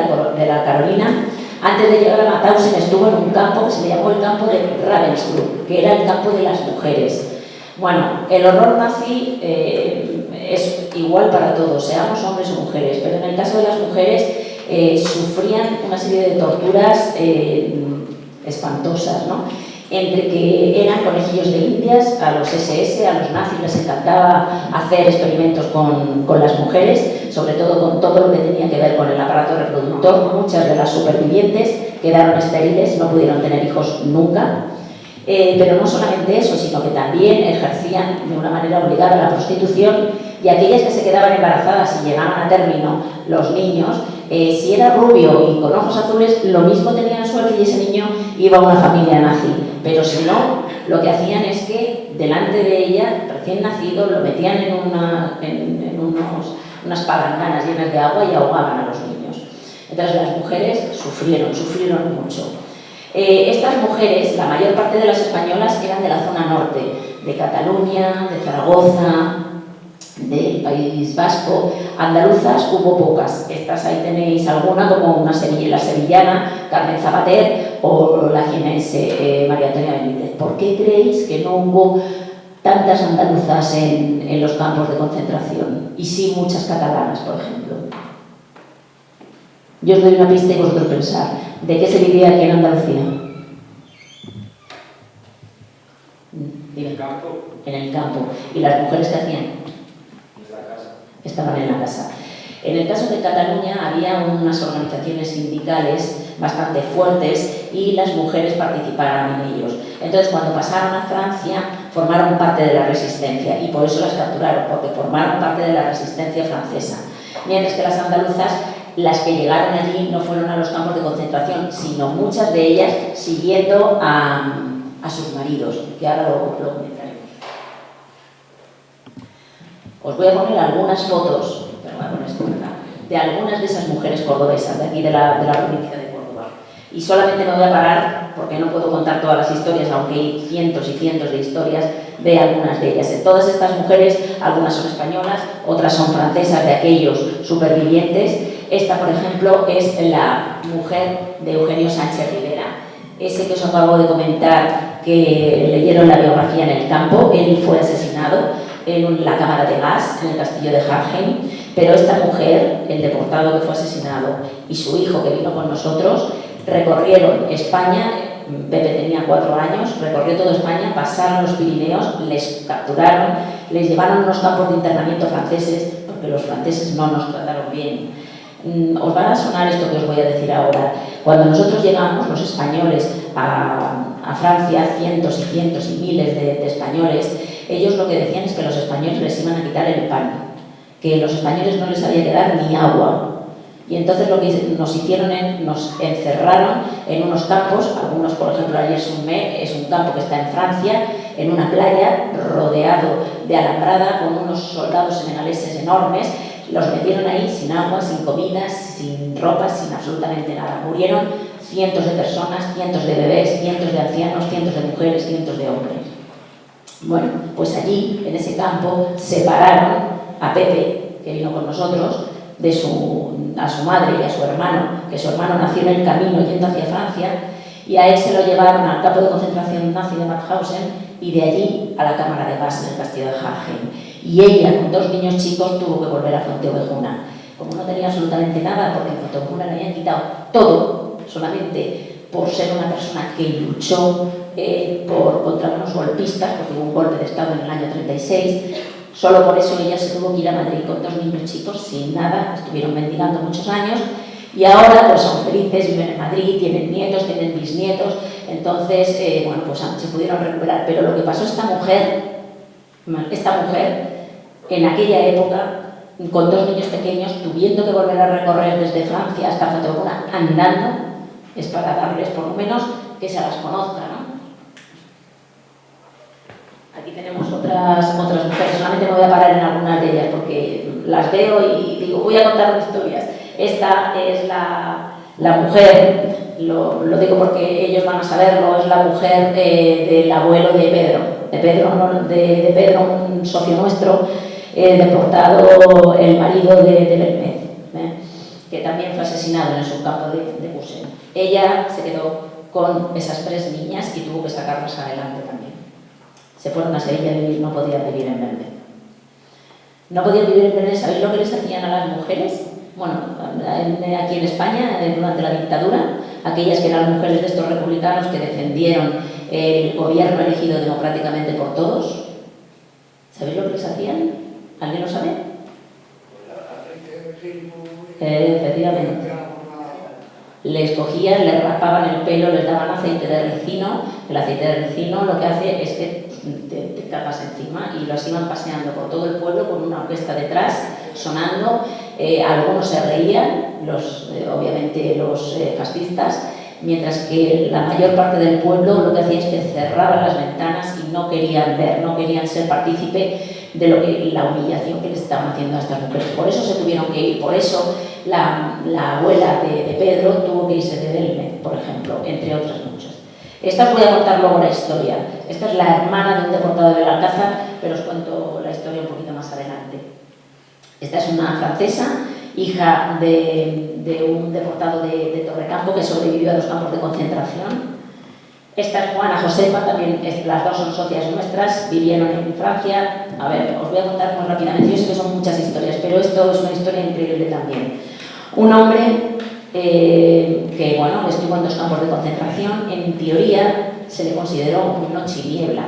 la Carolina. Antes de llegar a Mauthausen estuvo en un campo que se le llamó el campo de Ravensbrück, que era el campo de las mujeres. Bueno, el horror nazi es igual para todos, seamos hombres o mujeres, pero en el caso de las mujeres sufrían una serie de torturas espantosas, ¿no? Entre que eran conejillos de indias, a los SS, a los nazis les encantaba hacer experimentos con las mujeres, sobre todo con todo lo que tenía que ver con el aparato reproductor. Muchas de las supervivientes quedaron estériles, no pudieron tener hijos nunca. Pero no solamente eso, sino que también ejercían de una manera obligada la prostitución, y aquellas que se quedaban embarazadas y llegaban a término los niños, si era rubio y con ojos azules, lo mismo tenían suerte y ese niño iba a una familia nazi. Pero si no, lo que hacían es que delante de ella, recién nacido, lo metían en unas palanganas llenas de agua y ahogaban a los niños. Entonces las mujeres sufrieron mucho. Estas mujeres, la mayor parte de las españolas, eran de la zona norte, de Cataluña, de Zaragoza, del País Vasco. Andaluzas hubo pocas. Estas ahí tenéis alguna, como la sevillana, Carmen Zapater, o la jienense María Antonia Benítez. ¿Por qué creéis que no hubo tantas andaluzas en los campos de concentración? Y sí muchas catalanas, por ejemplo. Yo os doy una pista y vosotros pensar. ¿De qué se vivía aquí en Andalucía? ¿En el campo? En el campo. ¿Y las mujeres qué hacían? En la casa. estaban en la casa. En el caso de Cataluña había unas organizaciones sindicales bastante fuertes y las mujeres participaron en ellos. Entonces, cuando pasaron a Francia, formaron parte de la resistencia y por eso las capturaron, porque formaron parte de la resistencia francesa. Mientras que las andaluzas, las que llegaron allí no fueron a los campos de concentración, sino muchas de ellas siguiendo a sus maridos, que ahora lo comentaremos. Os voy a poner algunas fotos, pero voy a poner esto acá, de algunas de esas mujeres cordobesas, de aquí de la provincia de Córdoba. Y solamente me voy a parar, porque no puedo contar todas las historias, aunque hay cientos y cientos de historias, de algunas de ellas. De todas estas mujeres, algunas son españolas, otras son francesas, de aquellos supervivientes. Esta, por ejemplo, es la mujer de Eugenio Sánchez Rivera, ese que os acabo de comentar, que leyeron la biografía en el campo. Él fue asesinado en la cámara de gas, en el castillo de Harheim, pero esta mujer, el deportado que fue asesinado, y su hijo que vino con nosotros, recorrieron España. Pepe tenía 4 años, recorrió toda España, pasaron los Pirineos, les capturaron, les llevaron a unos campos de internamiento franceses, porque los franceses no nos trataron bien. Os va a sonar esto que os voy a decir ahora. Cuando nosotros llegamos, los españoles, a Francia, cientos y cientos y miles de españoles, ellos lo que decían es que los españoles les iban a quitar el pan, que los españoles no les había que dar ni agua. Y entonces lo que nos hicieron es, nos encerraron en unos campos, algunos, por ejemplo, Ayer-sur-Mer es un campo que está en Francia, en una playa rodeado de alambrada con unos soldados senegaleses enormes. Los metieron ahí sin agua, sin comidas, sin ropa, sin absolutamente nada. Murieron cientos de personas, cientos de bebés, cientos de ancianos, cientos de mujeres, cientos de hombres. Bueno, pues allí, en ese campo, separaron a Pepe, que vino con nosotros, a su madre y a su hermano, que su hermano nació en el camino yendo hacia Francia, y a él se lo llevaron al campo de concentración nazi de Mauthausen y de allí a la cámara de gas en el castillo de Harheim. Y ella, con 2 niños chicos, tuvo que volver a Fuenteovejuna. Como no tenía absolutamente nada, porque en Fuenteovejuna le habían quitado todo, solamente por ser una persona que luchó contra unos golpistas, porque hubo un golpe de Estado en el año 36, solo por eso ella se tuvo que ir a Madrid con 2 niños chicos, sin nada, estuvieron mendigando muchos años, y ahora pues son felices, viven en Madrid, tienen nietos, tienen bisnietos, entonces, bueno, pues se pudieron recuperar. Pero lo que pasó esta mujer, en aquella época, con 2 niños pequeños, tuviendo que volver a recorrer desde Francia hasta Fuenteovejuna andando, es para darles por lo menos que se las conozca, ¿no? Aquí tenemos otras mujeres, solamente me voy a parar en algunas de ellas porque las veo y digo, voy a contar historias. Esta es la mujer, lo digo porque ellos van a saberlo, es la mujer del abuelo de Pedro, un socio nuestro, deportado, el marido de Belmez, que también fue asesinado en el subcampo de Busen. Ella se quedó con esas 3 niñas y tuvo que sacarlas adelante también. Se fueron a Sevilla a vivir, no podían vivir en Belmez. No podían vivir en Belmez, ¿sabéis lo que les hacían a las mujeres? Bueno, aquí en España, durante la dictadura, aquellas que eran mujeres de estos republicanos que defendieron el gobierno elegido democráticamente por todos, ¿sabéis lo que les hacían? ¿Alguien lo sabe? Efectivamente. Les cogían, les rapaban el pelo, les daban aceite de ricino. El aceite de ricino lo que hace es que te cagas encima, y los iban paseando por todo el pueblo con una orquesta detrás, sonando. Algunos se reían, obviamente los fascistas, mientras que la mayor parte del pueblo lo que hacía es que cerraban las ventanas y no querían ver, no querían ser partícipe de la humillación que les estaban haciendo a estas mujeres. Por eso se tuvieron que ir, por eso la abuela de Pedro tuvo que irse de Belmez, por ejemplo, entre otras muchas. Esta os voy a contar luego la historia. Esta es la hermana de un deportado de Belalcázar, pero os cuento la historia un poquito más adelante. Esta es una francesa, hija de un deportado de Torrecampo que sobrevivió a los campos de concentración. Esta es Juana Josefa, también las 2 son socias nuestras, vivieron en Francia. A ver, os voy a contar muy rápidamente, yo sé que son muchas historias, pero esto es una historia increíble también. Un hombre que, bueno, estuvo en 2 campos de concentración, en teoría se le consideró un noche y niebla.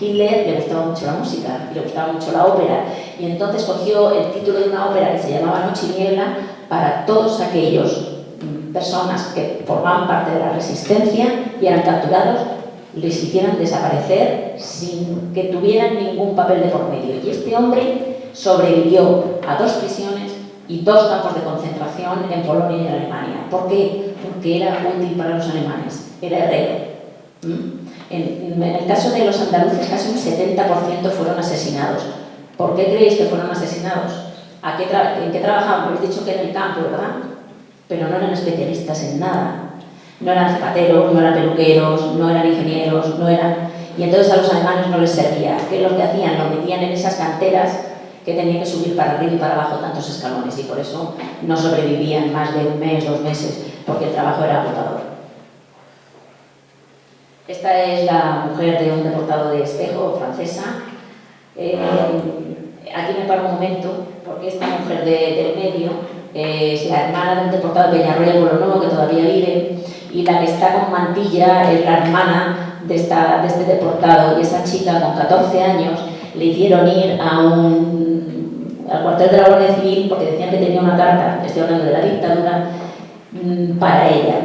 Hitler le gustaba mucho la música y le gustaba mucho la ópera, y entonces cogió el título de una ópera que se llamaba Noche y Niebla para todos aquellos personas que formaban parte de la resistencia y eran capturados, les hicieran desaparecer sin que tuvieran ningún papel de por medio. Y este hombre sobrevivió a 2 prisiones y 2 campos de concentración en Polonia y en Alemania. ¿Por qué? Porque era útil para los alemanes, era herrero. En el caso de los andaluces, casi un 70% fueron asesinados. ¿Por qué creéis que fueron asesinados? ¿En qué trabajaban? Habéis dicho que en el campo, ¿verdad? Pero no eran especialistas en nada. No eran zapateros, no eran peluqueros, no eran ingenieros, no eran... Y entonces a los alemanes no les servía. ¿Qué es lo que hacían? Lo metían en esas canteras que tenían que subir para arriba y para abajo tantos escalones, y por eso no sobrevivían más de 1 mes, 2 meses, porque el trabajo era agotador. Esta es la mujer de un deportado de Espejo, francesa. Aquí me paro un momento, porque esta mujer del medio es la hermana de un deportado de Peñarroya Pueblo que todavía vive, y la que está con mantilla es la hermana de este deportado, y esa chica con 14 años le hicieron ir al cuartel de la Guardia Civil porque decían que tenía una carta, estoy hablando de la dictadura, para ella.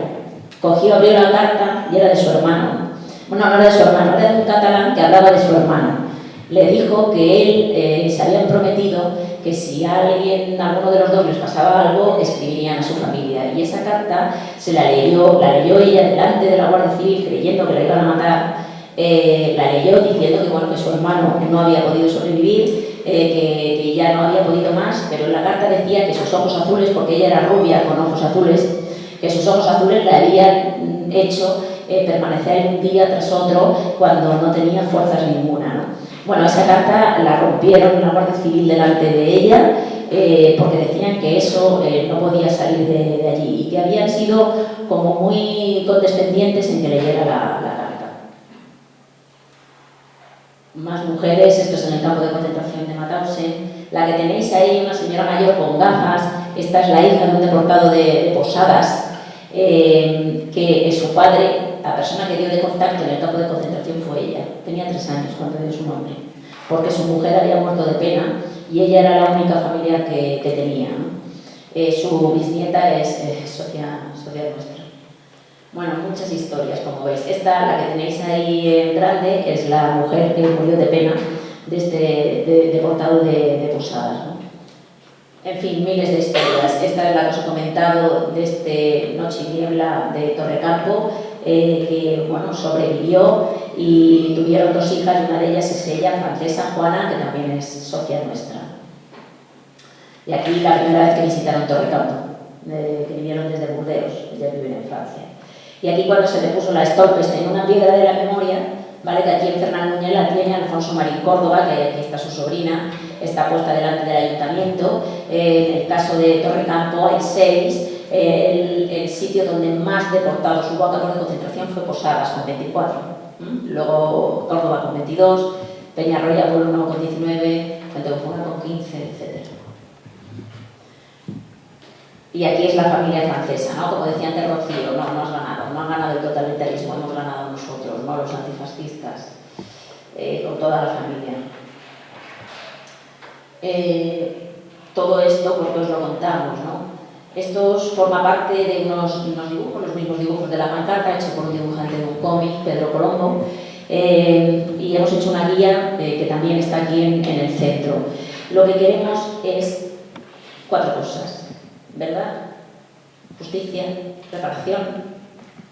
Abrió la carta y era de su hermano. Bueno, no era de su hermano, era de un catalán que hablaba de su hermano. Le dijo que él se habían prometido que si a alguno de los 2 les pasaba algo, escribirían a su familia. Y esa carta se la leyó ella delante de la Guardia Civil, creyendo que la iban a matar. La leyó diciendo que su hermano no había podido sobrevivir, que ya no había podido más, pero en la carta decía que sus ojos azules, porque ella era rubia con ojos azules, que sus ojos azules le habían hecho permanecer un día tras otro cuando no tenía fuerzas ninguna, ¿no? Bueno, esa carta la rompieron la Guardia Civil delante de ella porque decían que eso no podía salir de allí y que habían sido como muy condescendientes en que leyera la carta. Más mujeres, esto es en el campo de concentración de Mauthausen. La que tenéis ahí, una señora mayor con gafas, esta es la hija de un deportado de Posadas, que su padre, la persona que dio de contacto en el campo de concentración fue ella. Tenía 3 años cuando dio su nombre, porque su mujer había muerto de pena y ella era la única familiar que tenía, ¿no? Su bisnieta es socia nuestra. Bueno, muchas historias, como veis. Esta, la que tenéis ahí en grande, es la mujer que murió de pena de este deportado de Posadas, ¿no? En fin, miles de historias. Esta es la que os he comentado de este Noche y Niebla de Torrecampo, que bueno, sobrevivió y tuvieron 2 hijas, y una de ellas es ella, francesa, Juana, que también es socia nuestra. Y aquí la primera vez que visitaron Torrecampo, que vinieron desde Burdeos, ellas viven en Francia. Y aquí cuando se le puso la Stolpes en una piedra de la memoria, ¿vale? Que aquí en Fernán Núñez la tiene Alfonso Marín Córdoba, que aquí está su sobrina, está puesta delante del ayuntamiento. En el caso de Torrecampo hay 6. El sitio donde más deportados hubo a campos de concentración fue Posadas, con 24. Luego Córdoba con 22, Peñarroya Pueblo Nuevo con 19, Fuenteovejuna con 15, etc. Y aquí es la familia francesa, ¿no? Como decía antes Rocío, no has ganado, no han ganado el totalitarismo, hemos ganado nosotros, no los antifascistas, con toda la familia. Todo esto, porque os lo contamos, ¿no? Esto forma parte de unos dibujos, los mismos dibujos de la pancarta, hecho por un dibujante de un cómic, Pedro Colombo, y hemos hecho una guía que también está aquí en el centro. Lo que queremos es 4 cosas. ¿Verdad? Justicia, reparación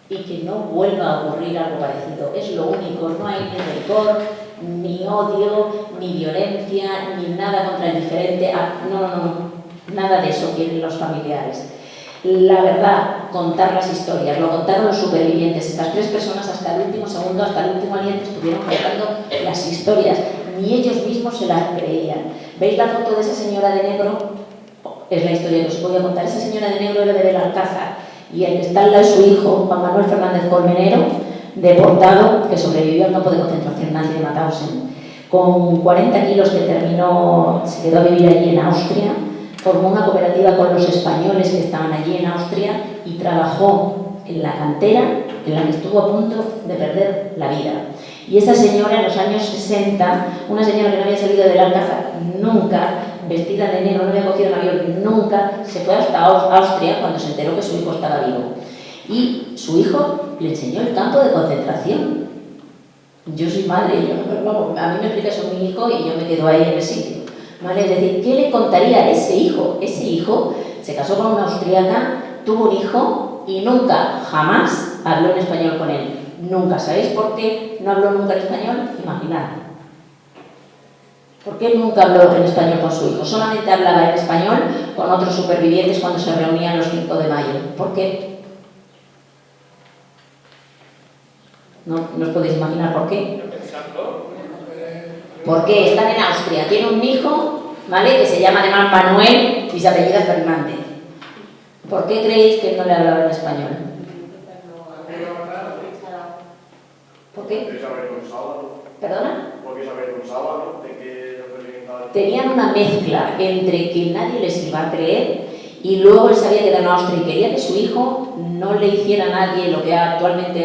y que no vuelva a ocurrir algo parecido. Es lo único, no hay ni rencor, ni odio, ni violencia, ni nada contra el diferente. No, nada de eso quieren los familiares. La verdad, contar las historias, lo contaron los supervivientes. Estas 3 personas hasta el último segundo, hasta el último aliento estuvieron contando las historias. Ni ellos mismos se las creían. ¿Veis la foto de esa señora de negro? Es la historia que os voy a contar. Esa señora de negro era de Belalcázar y el que está al lado de su hijo, Juan Manuel Fernández Colmenero, deportado, que sobrevivió al campo de concentración nazi de Mauthausen. Con 40 kilos que terminó, se quedó a vivir allí en Austria, formó una cooperativa con los españoles que estaban allí en Austria y trabajó en la cantera en la que estuvo a punto de perder la vida. Y esa señora en los años 60, una señora que no había salido del Alcázar nunca, vestida de negro, no había cogido un avión nunca, se fue hasta Austria cuando se enteró que su hijo estaba vivo. Y su hijo le enseñó el campo de concentración. Yo soy madre, a mí me explica eso mi hijo y yo me quedo ahí en el sitio. ¿Vale? Es decir, ¿qué le contaría a ese hijo? Ese hijo se casó con una austriaca, tuvo un hijo y nunca, jamás habló en español con él. Nunca. ¿Sabéis por qué no habló nunca en español? Imaginad. ¿Por qué nunca habló en español con su hijo? Solamente hablaba en español con otros supervivientes cuando se reunían los 5 de mayo. ¿Por qué? ¿No os podéis imaginar por qué? Porque están en Austria, tiene un hijo, ¿vale?, que se llama además Manuel y se apellida Fernández. ¿Por qué creéis que no le hablaba en español? ¿Por qué? Porque se avergonzaba, ¿no? ¿Perdona? Porque se avergonzaba, ¿no? De que representaba. Tenían una mezcla entre que nadie les iba a creer y luego él sabía que era en Austria y quería que su hijo no le hiciera a nadie lo que actualmente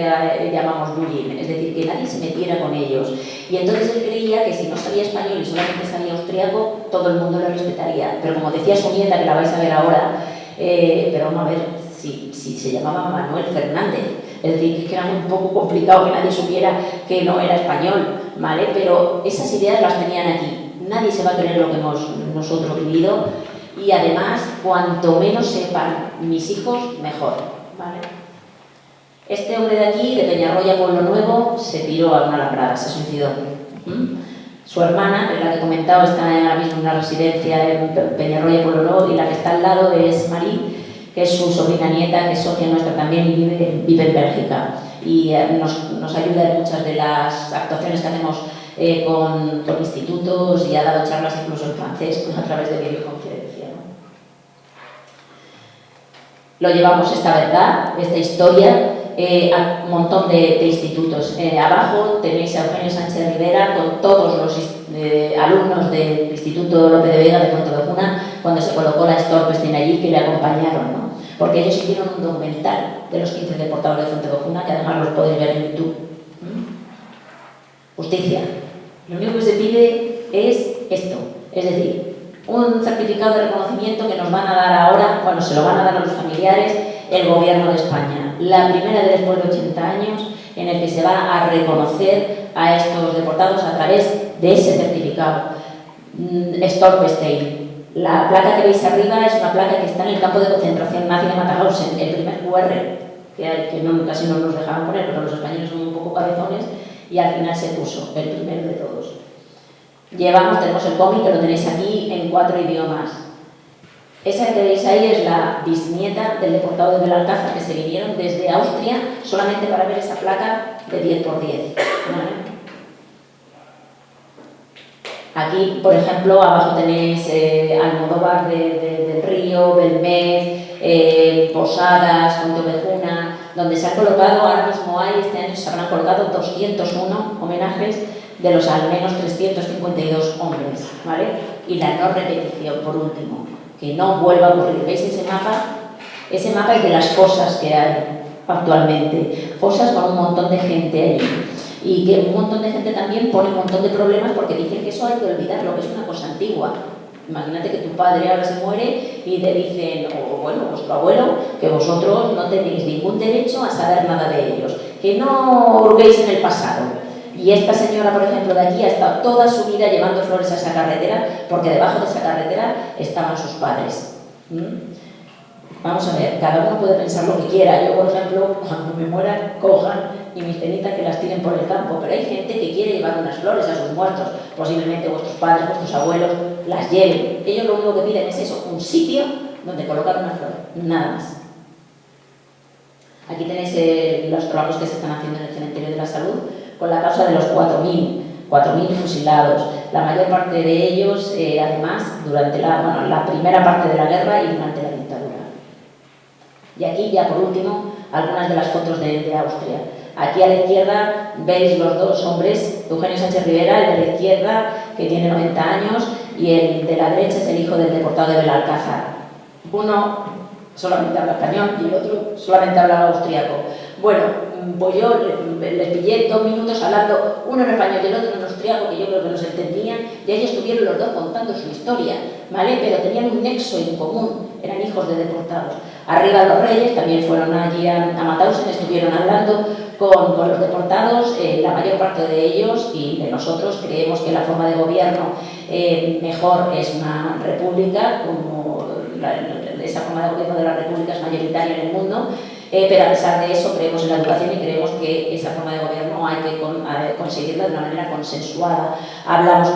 llamamos bullying, es decir, que nadie se metiera con ellos. Y entonces él creía que si no sabía español y solamente sabía austriaco, todo el mundo le respetaría. Pero como decía su nieta, que la vais a ver ahora, pero vamos a ver, si se llamaba Manuel Fernández, es decir, que era un poco complicado que nadie supiera que no era español, ¿vale? Pero esas ideas las tenían aquí. Nadie se va a creer lo que hemos nosotros vivido y además, cuanto menos sepan mis hijos, mejor, ¿vale? Este hombre de aquí, de Peñarroya, Pueblo Nuevo, se tiró a una alambrada, se suicidó. Su hermana, que es la que he comentado, está ahora mismo en una residencia en Peñarroya, Pueblo Nuevo, y la que está al lado es Marí, que es su sobrina nieta, que es socia nuestra también y vive en Bélgica. Y nos ayuda en muchas de las actuaciones que hacemos con institutos y ha dado charlas incluso en francés a través de videoconferencia, ¿no? Lo llevamos esta verdad, esta historia, a un montón de institutos. Abajo tenéis a Eugenio Sánchez Rivera con todos los alumnos del Instituto Lope de Vega de Fuenteovejuna cuando se colocó la Storpestein allí, que le acompañaron, ¿no? Porque ellos hicieron un documental de los 15 deportados de Fuenteovejuna que además los podéis ver en YouTube. Justicia. Lo único que se pide es esto, es decir, un certificado de reconocimiento que nos van a dar ahora, bueno, se lo van a dar a los familiares, el Gobierno de España. La primera vez después de 80 años en el que se va a reconocer a estos deportados a través de ese certificado. Storpestein. La placa que veis arriba es una placa que está en el campo de concentración nazi de Mauthausen, el primer QR que hay, que casi no nos dejaban poner, pero los españoles son un poco cabezones y al final se puso, el primero de todos. Tenemos el cómic, que lo tenéis aquí en 4 idiomas. Esa que veis ahí es la bisnieta del deportado de Belalcázar, que se vinieron desde Austria solamente para ver esa placa de 10 por 10. ¿Vale? Aquí, por ejemplo, abajo tenéis Almodóvar del Río, Belmez, Posadas, Fuenteovejuna, donde se han colocado, ahora mismo este año se habrán colocado 201 homenajes de los al menos 352 hombres, ¿vale? Y la no repetición, por último, que no vuelva a ocurrir. ¿Veis ese mapa? Ese mapa es de las fosas que hay actualmente, fosas con un montón de gente ahí. Y que un montón de gente también pone un montón de problemas porque dicen que eso hay que olvidarlo, que es una cosa antigua. Imagínate que tu padre ahora se muere y te dicen, o bueno, vuestro abuelo, que vosotros no tenéis ningún derecho a saber nada de ellos, que no hurguéis en el pasado. Y esta señora, por ejemplo, de aquí ha estado toda su vida llevando flores a esa carretera porque debajo de esa carretera estaban sus padres. Vamos a ver, cada uno puede pensar lo que quiera. Yo, por ejemplo, cuando me muera, cojan y mis cenizas que las tiren por el campo. Pero hay gente que quiere llevar unas flores a sus muertos. Posiblemente vuestros padres, vuestros abuelos las lleven. Ellos lo único que piden es eso, un sitio donde colocar una flor. Nada más. Aquí tenéis los trabajos que se están haciendo en el Cementerio de la Salud con la causa de los 4.000 fusilados. La mayor parte de ellos, además, durante la primera parte de la guerra y durante la dictadura. Y aquí ya por último algunas de las fotos de Austria. Aquí a la izquierda veis los dos hombres, Eugenio Sánchez Rivera, el de la izquierda que tiene 90 años y el de la derecha es el hijo del deportado de Belalcázar. Uno solamente habla español y el otro solamente habla austriaco. Bueno, pues yo les pillé 2 minutos hablando, uno en español y el otro en austriaco, que yo creo que no se entendían, y ahí estuvieron los dos contando su historia, ¿vale? Pero tenían un nexo en común, eran hijos de deportados. Arriba los Reyes también fueron allí a Mauthausen, estuvieron hablando con los deportados, la mayor parte de ellos y de nosotros creemos que la forma de gobierno mejor es una república, como esa forma de gobierno de la república es mayoritaria en el mundo, pero a pesar de eso creemos en la educación y creemos que esa forma de gobierno hay que conseguirla de una manera consensuada. Hablamos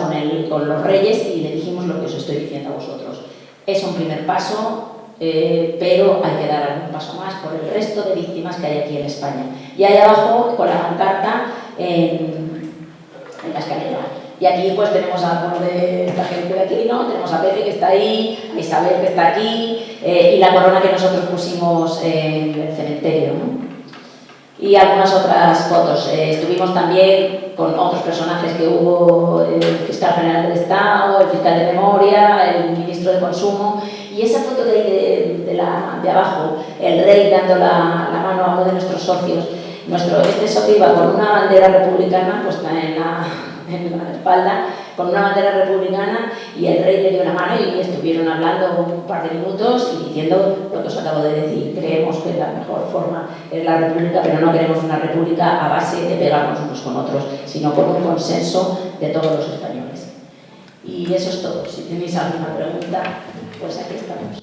con los Reyes y le dijimos lo que os estoy diciendo a vosotros. Es un primer paso, pero hay que dar algún paso más por el resto de víctimas que hay aquí en España. Y ahí abajo, con la pancarta en la escalera. Y aquí pues tenemos a algunos de esta gente de aquí, ¿no? Tenemos a Pepe que está ahí, a Isabel que está aquí, y la corona que nosotros pusimos en el cementerio, ¿no? Y algunas otras fotos. Estuvimos también con otros personajes que hubo, el fiscal general del Estado, el fiscal de memoria, el ministro de Consumo, y esa foto de abajo, el rey dando la mano a uno de nuestros socios. Este socio iba con una bandera republicana puesta en la espalda, con una bandera republicana, y el rey le dio la mano y estuvieron hablando un par de minutos y diciendo lo que os acabo de decir. Creemos que la mejor forma es la república, pero no queremos una república a base de pegarnos unos con otros, sino con un consenso de todos los españoles. Y eso es todo. Si tenéis alguna pregunta, pues aquí estamos.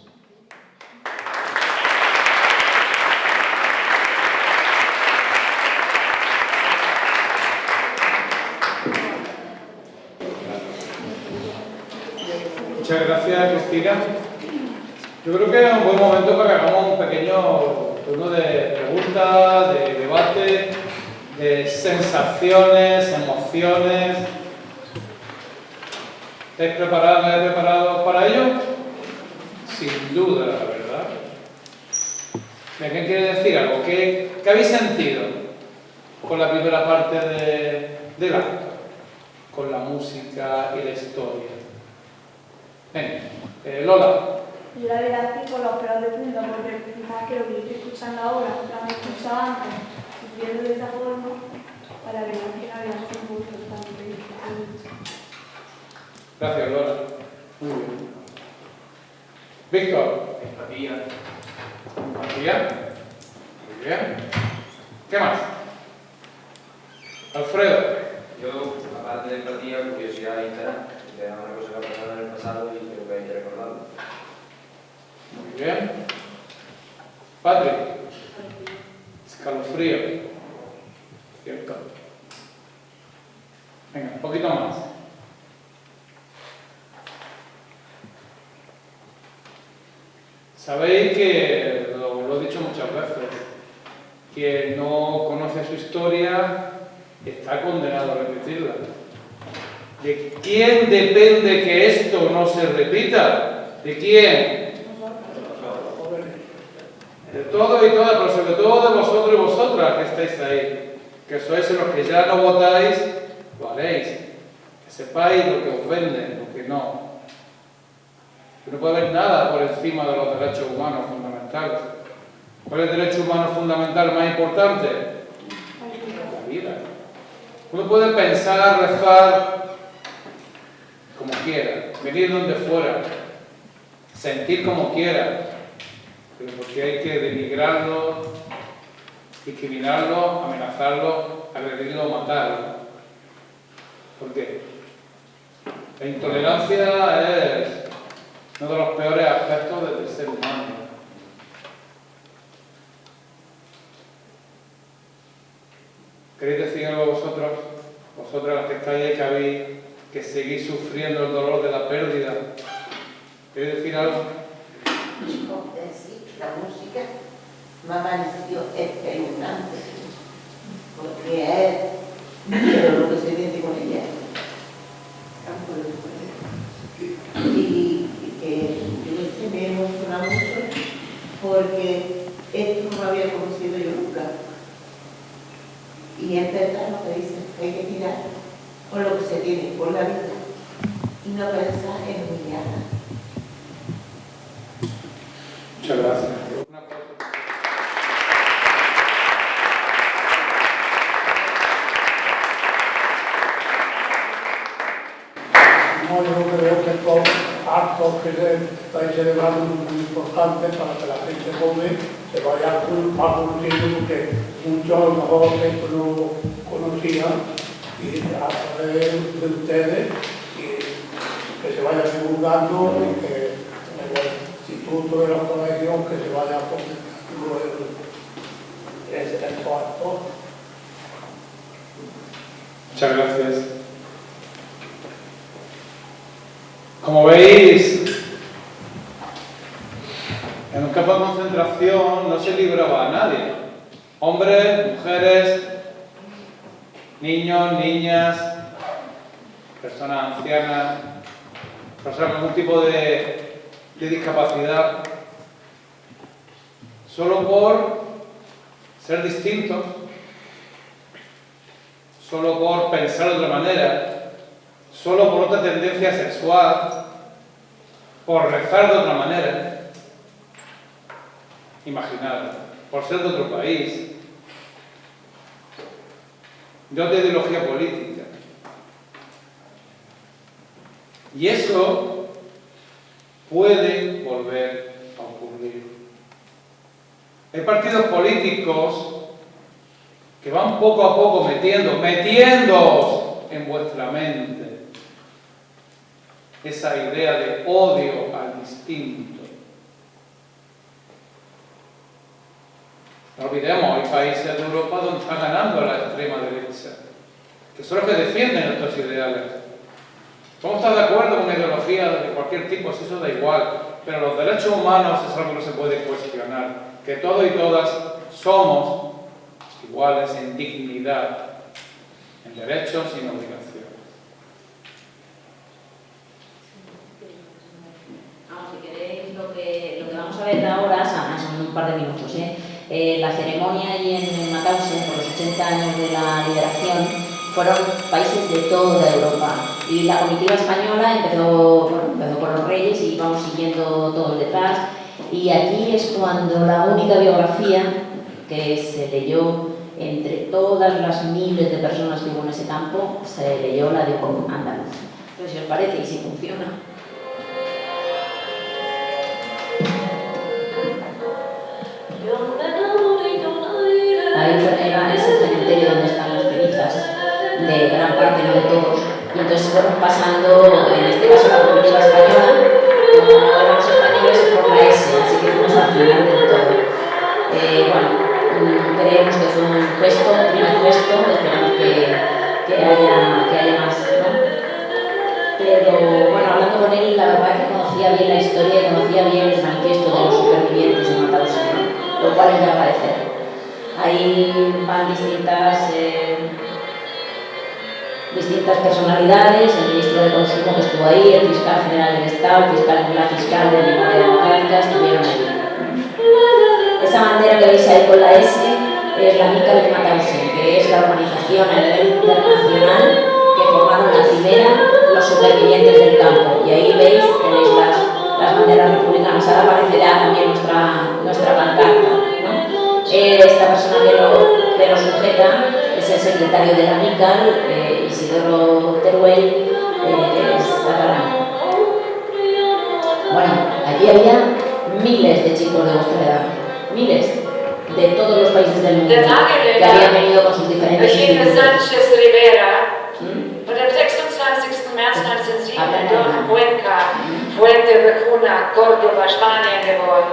Muchas gracias, Cristina. Yo creo que es un buen momento para que hagamos un pequeño turno de preguntas, de debate, de sensaciones, emociones. ¿Estáis preparados para ello? Sin duda, la verdad. ¿Qué quiere decir algo? ¿Qué habéis sentido con la primera parte del acto? Con la música y la historia. Venga, Lola. Yo la verdad es que con los pelos de punta, porque quizás que lo que yo estoy escuchando ahora, lo he escuchado antes, sufriendo de esa forma, para la verdad que la verdad es muy importante. Gracias, Lola. Muy bien. Víctor. Empatía. Empatía. Muy bien. ¿Qué más? Alfredo. Yo, aparte de empatía, curiosidad e interés. Era una cosa que ha pasado en el pasado y creo que hay que recordarlo. Muy bien. Patrick. Escalofrío. Cierto. Venga, un poquito más. Sabéis que, lo he dicho muchas veces, quien no conoce su historia está condenado a repetirla. ¿De quién depende que esto no se repita? ¿De quién? De todos y todas, pero sobre todo de vosotros y vosotras que estáis ahí. Que sois los que ya no votáis, lo haréis. Que sepáis lo que os vende, lo que no. Que no puede haber nada por encima de los derechos humanos fundamentales. ¿Cuál es el derecho humano fundamental más importante? La vida. Uno puede pensar, rezar como quiera, venir donde fuera, sentir como quiera, pero porque hay que denigrarlo, discriminarlo, amenazarlo, agredirlo o matarlo. ¿Por qué? La intolerancia es uno de los peores aspectos del ser humano. ¿Queréis decir algo vosotros? Vosotras las que estáis ahí, que habéis que seguís sufriendo el dolor de la pérdida. ¿Queréis decir algo? Sí, la música me ha parecido espeluznante, porque es pero lo que se dice con ella. Y que yo me emociona mucho porque esto no lo había conocido yo nunca. Y es verdad lo que dicen, que hay que tirar con lo que se tiene, por la vida, y no pensar en humillarla. Muchas gracias. actos que se estáis celebrando muy importantes para que la gente joven se vaya conociendo, porque muchos a lo mejor esto no conocían, y a través de ustedes, y que se vaya divulgando y que en el instituto de la colegio que se vaya fomentando estos actos. Muchas gracias. Como veis, en un campo de concentración no se libraba a nadie. Hombres, mujeres, niños, niñas, personas ancianas, personas con algún tipo de discapacidad, solo por ser distintos, solo por pensar de otra manera, solo por otra tendencia sexual, por rezar de otra manera. Imaginad, por ser de otro país, de otra ideología política. Y eso puede volver a ocurrir. Hay partidos políticos que van poco a poco metiéndoos en vuestra mente esa idea de odio al distinto. No olvidemos, hay países de Europa donde está ganando la extrema derecha, que son los que defienden estos ideales. Podemos estar de acuerdo con ideología de cualquier tipo, si eso da igual, pero los derechos humanos es algo que no se puede cuestionar, que todos y todas somos iguales en dignidad, en derechos y en obligaciones. Si queréis, lo que vamos a ver ahora son un par de minutos. La ceremonia allí en Mauthausen, por los 80 años de la liberación, fueron países de toda Europa. Y la comitiva española empezó por los reyes y vamos siguiendo todos detrás. Y aquí es cuando la única biografía que se leyó entre todas las miles de personas que hubo en ese campo, se leyó la de un andaluz. Entonces, si os parece y si funciona. Ahí era ese cementerio donde están las cenizas de gran parte, no de todos. Y entonces fueron pasando, en este caso la comitiva española, como no eran los españoles, por la S, así que fuimos al final del todo. Creemos que fue un gesto, un primer gesto, esperamos que haya más, ¿no? Pero bueno, hablando con él, la verdad es que conocía bien la historia y conocía bien el manifiesto de los supervivientes de Mauthausen, ¿no? Lo cual es de agradecer. Ahí van distintas personalidades, el ministro de Consumo que estuvo ahí, el fiscal general del Estado, la fiscal de Memoria Democrática, estuvieron ahí. Esa bandera que veis ahí con la S es la MICA de Mauthausen, que es la organización a nivel internacional que formaron la primera los supervivientes del campo. Y ahí veis, tenéis las banderas republicanas. Ahora aparecerá también nuestra pancarta, ¿no? Esta persona que lo sujeta es el secretario de la MICA, Isidoro Teruel, que es catalán. Bueno, aquí había miles de chicos de vuestra edad, miles, de todos los países del mundo, que habían venido con sus diferentes institutos. Und am 26. März 1907 in Cuenca, Fuerteventura, Córdoba, Spanien geboren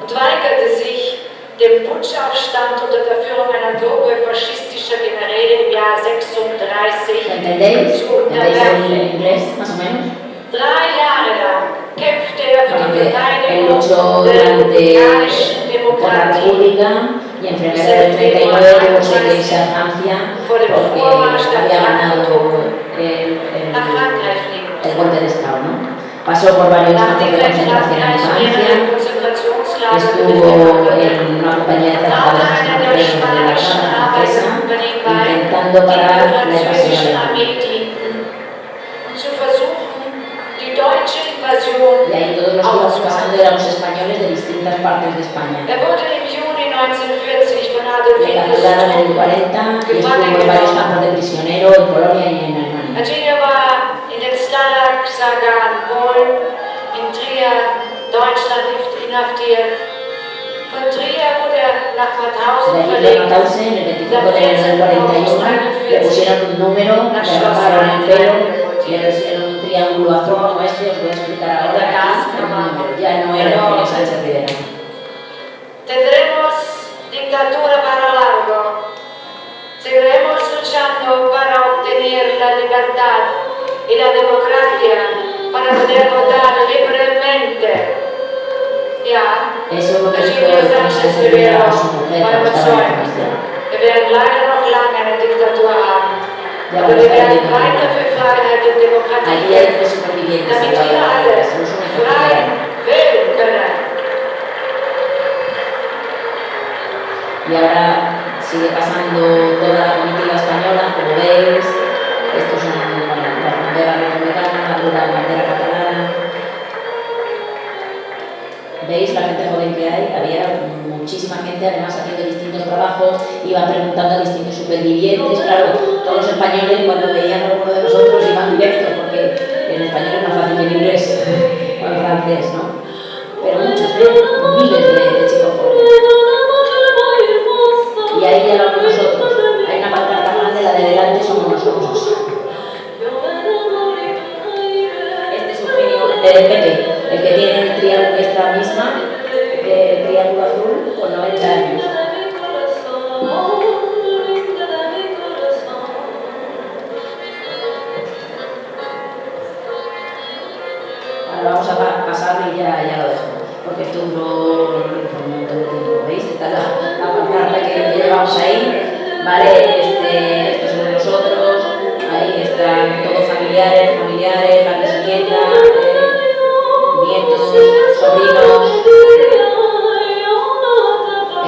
und weigerte sich, dem Putschaufstand unter der Führung einer Gruppe faschistischer Generäle im Jahr 36 zu unterwerfen. 3 Jahre lang kämpfte er für die Verteidigung der republikanischen Demokratie. Y en febrero del 39 tuvo que irse a Francia porque había ganado el golpe de Estado, ¿no? Pasó por varios campos de concentración en Francia, estuvo en una compañía de trabajadores extranjeros de la Cámara Francesa intentando parar la invasión alemana. Y ahí todos los que íbamos pasando éramos españoles de distintas partes de España. Le capturaron en el 40 y estuvo en varios campos de prisioneros en Polonia y en Alemania. Deutschland inhaftiert. Von Trier wurde er nach De Mauthausen allí de verlegt. Mauthausen, el 25 de enero del 41, le pusieron un número, le raparon el pelo, le pusieron un triángulo azul como este, os voy a explicar ahora aquí el número. Ya no era Antonio Sánchez Rivera. Tendremos dictadura para largo. Seguiremos luchando para obtener la libertad y la democracia, para poder votar libremente. Ja, Eso es lo que dijo Antonio Sánchez Rivera a su mujer cuando estaba en la cárcel. Wir werden leider noch lange eine Diktatur haben. Ya Aber vamos wir a werden ver, weiter für Freiheit und Demokratie allí hay kämpfen, tres supervivientes al damit lado de wir la alle cárcel, los únicos que frei quedan. wählen können. Y ahora sigue pasando toda la política española, como veis, estos son las banderas republicanas, la bandera catalana. ¿Veis la gente joven que hay? Había muchísima gente, además haciendo distintos trabajos, iban preguntando a distintos supervivientes. Claro, todos los españoles cuando veían a alguno de nosotros iban directos, porque en español es más fácil que en inglés o en francés, ¿no? Pero muchos, miles de chicos jóvenes. Y ahí ya vamos nosotros. Hay una pancarta grande, la de delante somos nosotros. Este es Eugenio Pepe, el que tiene el triángulo, esta misma, el triángulo azul, con 90 años. Ahora vamos a pasar y ya lo dejo, porque esto duró un montón de tiempo. ¿Veis? Esta es la pancarta que llevamos ahí, ¿vale? Estos somos nosotros, ahí están todos familiares, la bisnieta, nietos, sobrinos.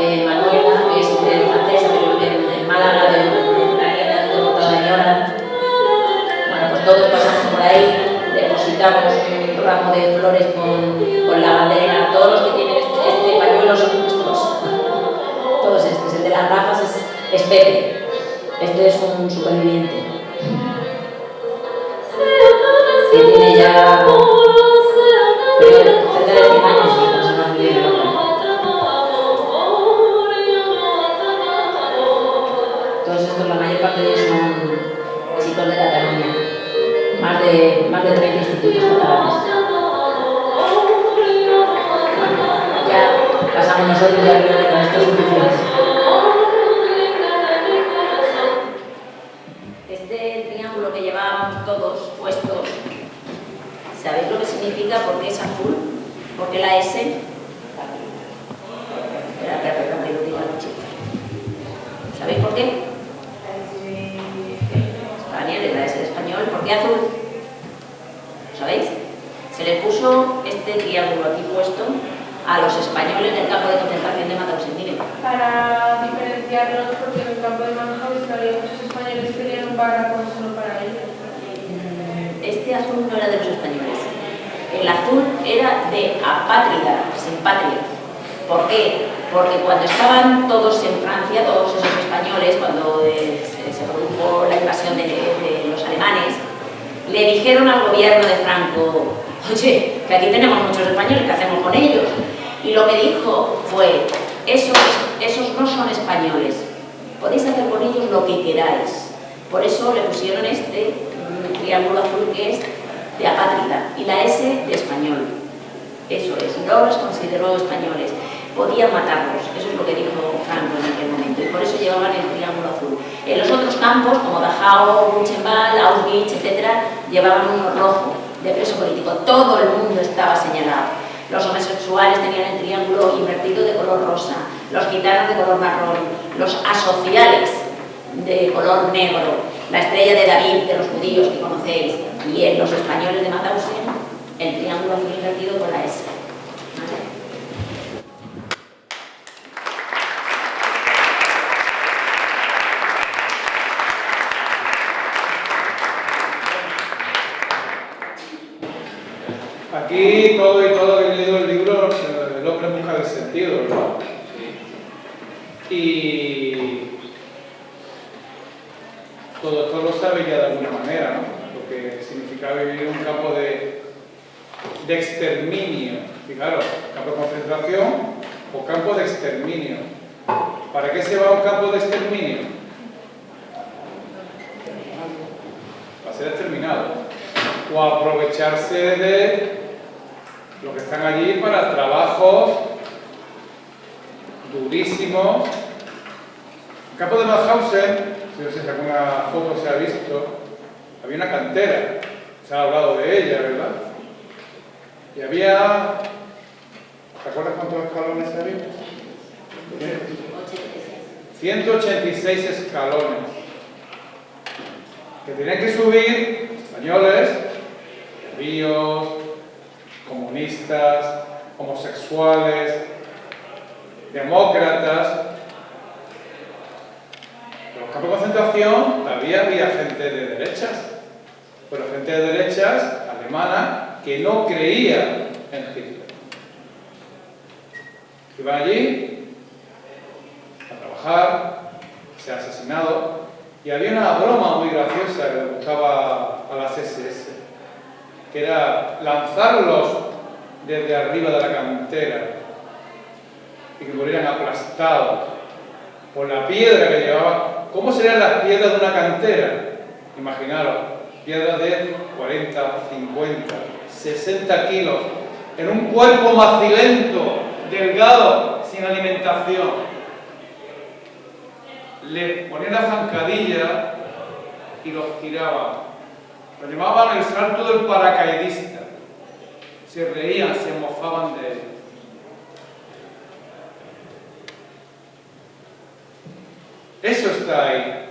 Manuela, que es francesa, pero vive en Málaga, de una nieta de una señora. Bueno, pues todos pasamos por ahí, depositamos un ramo de flores con la bandera. Todos los que tienen este pañuelo son nuestros. Todos estos. El de las gafas es Pepe. Este es un superviviente. Que tiene ya cerca de 100 años y no se nos vive loca. Todos estos, la mayor parte de ellos son chicos de Cataluña. Más de 30 institutos catalanes. Bueno, ya pasamos nosotros, ya creo que con esto es suficiente. Este triángulo que llevábamos todos puestos, ¿sabéis lo que significa? ¿Por qué es azul? ¿Por qué la S? Espera, que lo diga la chica. ¿Sabéis por qué? Daniel, la S de español. ¿Por qué azul? ¿Sabéis? Se le puso este triángulo aquí puesto a los españoles del campo de concentración de Mauthausen. Miren. Para diferenciarlos, porque en el campo de Mauthausen había muchos españoles que tenían un barracón solo para ellos. Este azul no era de los españoles. El azul era de apátrida, sin patria. ¿Por qué? Porque cuando estaban todos en Francia, todos esos españoles, cuando se produjo la invasión de los alemanes, le dijeron al gobierno de Franco: oye, que aquí tenemos muchos españoles, ¿qué hacemos con ellos? Y lo que dijo fue: esos no son españoles, podéis hacer con ellos lo que queráis. Por eso le pusieron este triángulo azul que es de apátrida y la S de español. Eso es, no los consideró españoles. Podían matarlos, eso es lo que dijo Franco en aquel momento, y por eso llevaban el triángulo azul. En los otros campos, como Dachau, Buchenwald, Auschwitz, etc., llevaban uno rojo, de preso político. Todo el mundo estaba señalado. Los homosexuales tenían el triángulo invertido de color rosa, los gitanos de color marrón, los asociales de color negro, la estrella de David de los judíos que conocéis, y en los españoles de Mauthausen, el triángulo azul invertido con la S. Aquí todo que he leído el libro, el hombre en busca del sentido, ¿verdad? Y todo esto lo sabe ya de alguna manera, ¿no? Lo que significa vivir en un campo de de exterminio. Fijaros, campo de concentración o campo de exterminio. ¿Para qué se va a un campo de exterminio? Para ser exterminado. O aprovecharse de los que están allí para trabajos durísimos. El campo de Mauthausen, si os saca una foto se ha visto, había una cantera, se ha hablado de ella, ¿verdad? Y había, ¿te acuerdas cuántos escalones había? 186 escalones que tenían que subir españoles, judíos, comunistas, homosexuales, demócratas. En los campos de concentración todavía había gente de derechas, pero gente de derechas alemana que no creía en Hitler. Iban allí a trabajar, se ha asesinado, y había una broma muy graciosa que le gustaba a las SS, que era lanzarlos desde arriba de la cantera y que murieran aplastados por la piedra que llevaban. ¿Cómo serían las piedras de una cantera? Imaginaros, piedras de 40, 50, 60 kilos, en un cuerpo macilento, delgado, sin alimentación. Le ponían la zancadilla y los tiraban. Lo llamaban el salto del paracaidista. Se reían, se mofaban de él. Eso está ahí.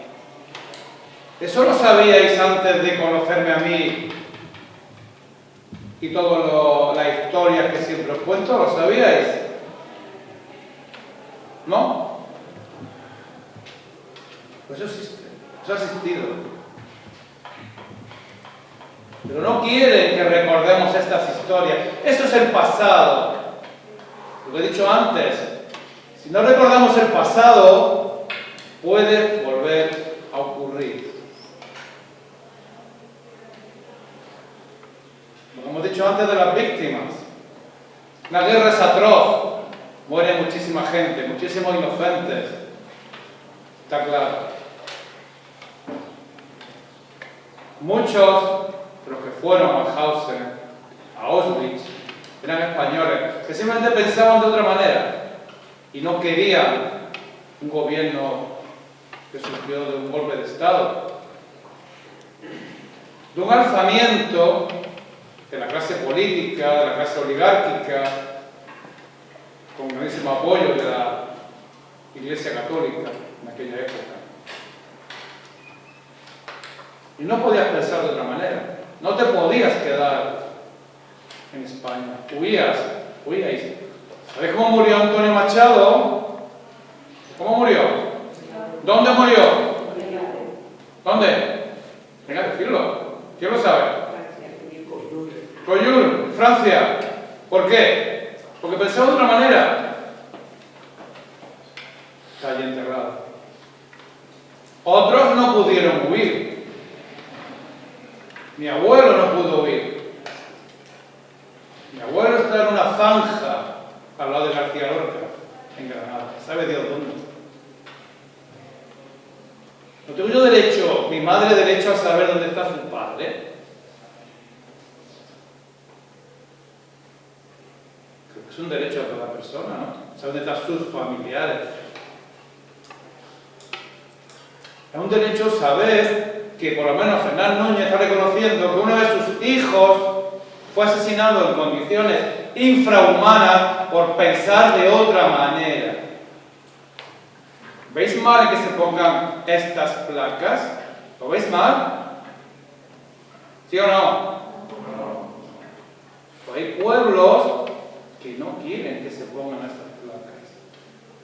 Eso lo sabíais antes de conocerme a mí y todas las historias que siempre os cuento, ¿lo sabíais? ¿No? Pues eso existe, eso ha existido. Pero no quieren que recordemos estas historias. Eso es el pasado. Lo que he dicho antes, si no recordamos el pasado, puede volver a ocurrir. Lo que hemos dicho antes de las víctimas. La guerra es atroz. Muere muchísima gente, muchísimos inocentes. Está claro. Muchos de los que fueron a Mauthausen, a Auschwitz, eran españoles que simplemente pensaban de otra manera y no querían un gobierno que surgió de un golpe de Estado, de un alzamiento de la clase política, de la clase oligárquica, con grandísimo apoyo de la Iglesia Católica en aquella época. Y no podías pensar de otra manera. No te podías quedar en España. Huíais. ¿Sabéis cómo murió Antonio Machado? ¿Cómo murió? ¿Dónde murió? ¿Dónde? Venga a decirlo. ¿Quién lo sabe? Coyul, Francia. ¿Por qué? Porque pensaba de otra manera. Está allí enterrado. Otros no pudieron huir. Mi abuelo no pudo huir. Mi abuelo está en una zanja al lado de García Lorca, en Granada. ¿Sabe Dios dónde? ¿No tengo yo derecho, mi madre derecho a saber dónde está su padre? Creo que es un derecho de toda persona, ¿no? Saber dónde están sus familiares. Es un derecho saber que por lo menos Fernán Núñez está reconociendo que uno de sus hijos fue asesinado en condiciones infrahumanas por pensar de otra manera. ¿Veis mal que se pongan estas placas? ¿Lo veis mal? ¿Sí o no? Pues hay pueblos que no quieren que se pongan estas placas.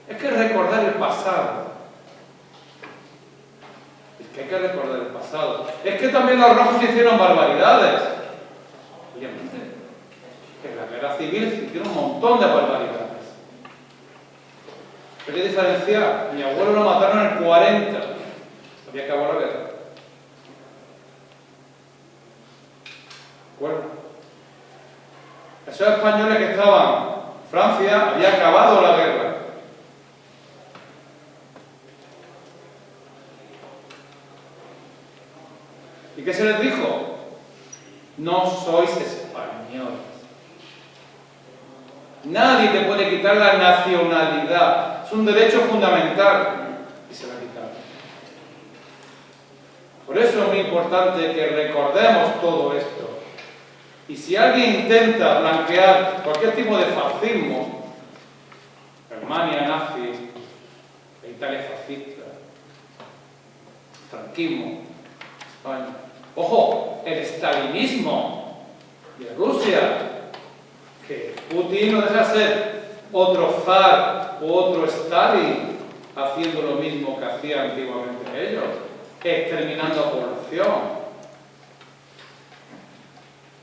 Es que recordar el pasado. Hay que recordar el pasado. Es que también los rojos hicieron barbaridades. Obviamente. En la guerra civil se hicieron un montón de barbaridades. Hay que diferenciar. Mi abuelo lo mataron en el 40. Había que acabar la guerra. ¿De acuerdo? Esos españoles que estaban, Francia había acabado la guerra. ¿Y qué se les dijo? No sois españoles. Nadie te puede quitar la nacionalidad. Es un derecho fundamental. Y se la quitaron. Por eso es muy importante que recordemos todo esto. Y si alguien intenta blanquear cualquier tipo de fascismo, Alemania nazi, Italia fascista, franquismo, España. Ojo, el estalinismo de Rusia, que Putin no deja de ser otro zar u otro Stalin haciendo lo mismo que hacían antiguamente ellos, exterminando a población.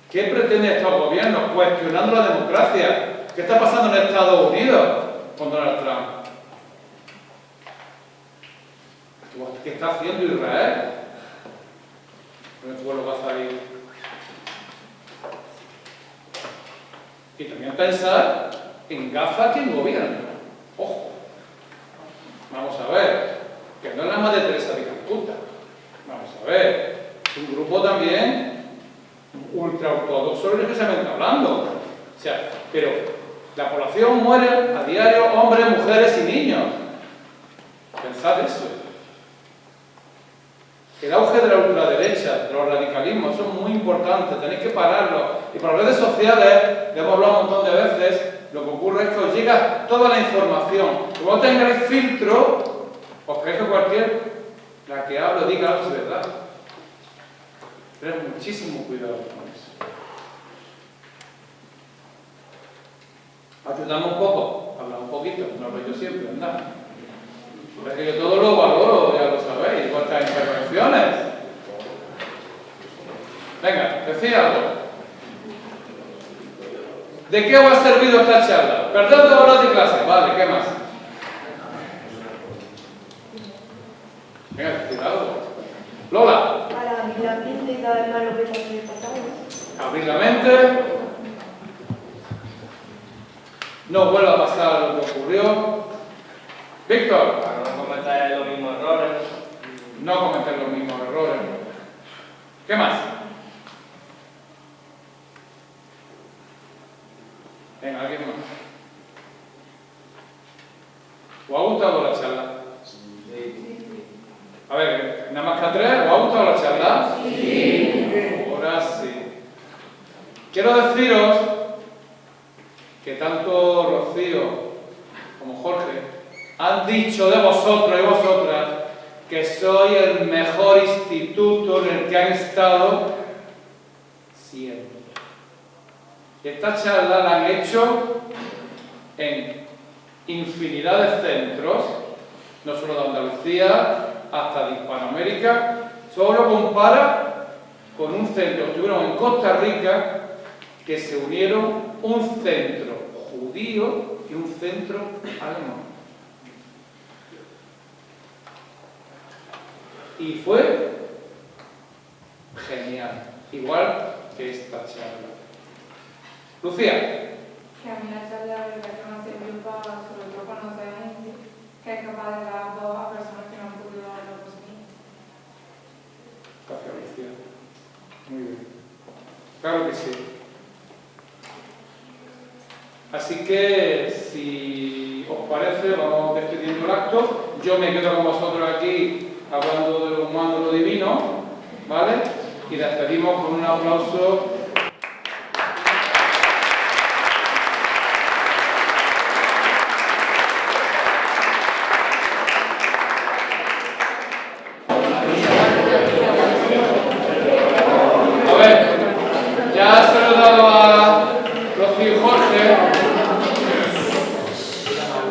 ¿Qué pretende estos gobiernos? Cuestionando la democracia. ¿Qué está pasando en Estados Unidos con Donald Trump? ¿Qué está haciendo Israel? El pueblo va a salir. Y también pensar en Gaza quién gobierna. Ojo. Vamos a ver. Que no es la Madre Teresa de Calcuta. Vamos a ver. Es un grupo también ultraortodoxo religiosamente hablando. O sea, pero la población muere a diario, hombres, mujeres y niños. Pensad eso. El auge de la ultraderecha, de los radicalismos, son muy importantes, tenéis que pararlo. Y por las redes sociales, le hemos hablado un montón de veces, lo que ocurre es que os llega toda la información. Como no tengáis filtro, os creéis que la que hablo diga algo de verdad. Tened muchísimo cuidado con eso. Ayudamos un poco, habla un poquito, no lo yo siempre, anda. Es que yo todo lo valoro, ya lo sabéis, vuestras intervenciones. Venga, decía algo. ¿De qué os ha servido esta charla? Perder 2 horas de clase, vale, ¿qué más? Venga, decir algo. Lola. Para abrir la mente y saber más lo que está pasando. Abrir la mente. No vuelva a pasar lo que ocurrió. Víctor. Para no cometer los mismos errores. No cometer los mismos errores. ¿Qué más? Venga, ¿alguien más? ¿Os ha gustado la charla? Sí. A ver, nada más que a 3, ¿os ha gustado la charla? Sí. Ahora sí. Quiero deciros que tanto Rocío como Jorge han dicho de vosotros y vosotras que soy el mejor instituto en el que han estado siempre. Y esta charla la han hecho en infinidad de centros, no solo de Andalucía, hasta de Hispanoamérica. Solo compara con un centro, estuvieron en Costa Rica, que se unieron un centro judío y un centro alemán. Y fue genial, igual que esta charla. Lucía. Que a mí la charla de verdad que me ha servido para, sobre todo para conocer a gente que es capaz de dar voz a personas que no han podido darlo por sí. Gracias, Lucía. Muy bien. Claro que sí. Así que, si os parece, vamos despidiendo el acto. Yo me quedo con vosotros aquí hablando de lo humano y lo divino, ¿vale? Y despedimos con un aplauso. A ver, ya se lo he dado a Rocío y Jorge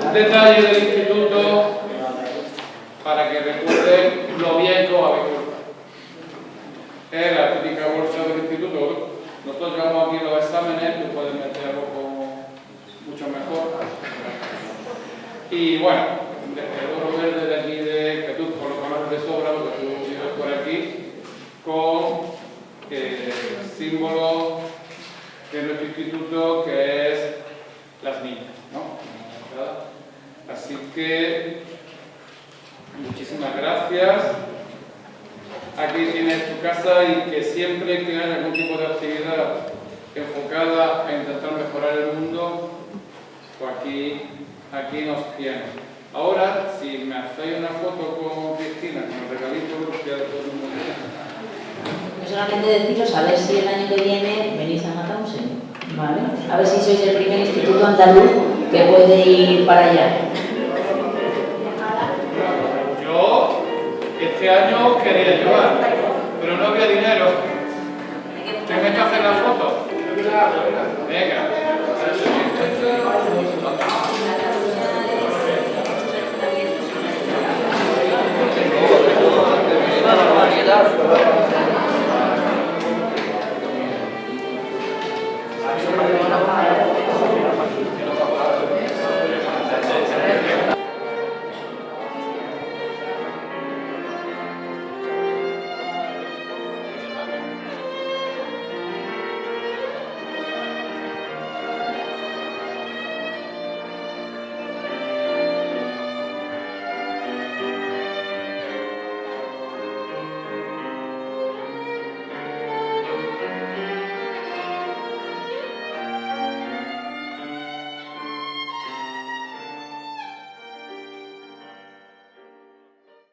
un detalle del instituto para que recuerden lo bien que os habéis portado. Es la típica bolsa del instituto. Nosotros llevamos aquí los exámenes, tú puedes meter algo mucho mejor. Y bueno, desde el oro verde de aquí, que tú por lo conoces de sobra, porque tú vives por aquí, con símbolo de nuestro instituto, que que muchísimas gracias. Aquí tienes tu casa y que siempre que haya algún tipo de actividad enfocada a intentar mejorar el mundo, pues aquí nos tienes. Ahora, si me hacéis una foto con Cristina, con el regalito, ya todo el mundo tiene. Solamente deciros a ver si el año que viene venís a Matamosen, ¿vale? A ver si sois el primer instituto andaluz que puede ir para allá. Yo este año quería llevar, pero no había dinero. ¿Tienes que hacer la foto? Venga.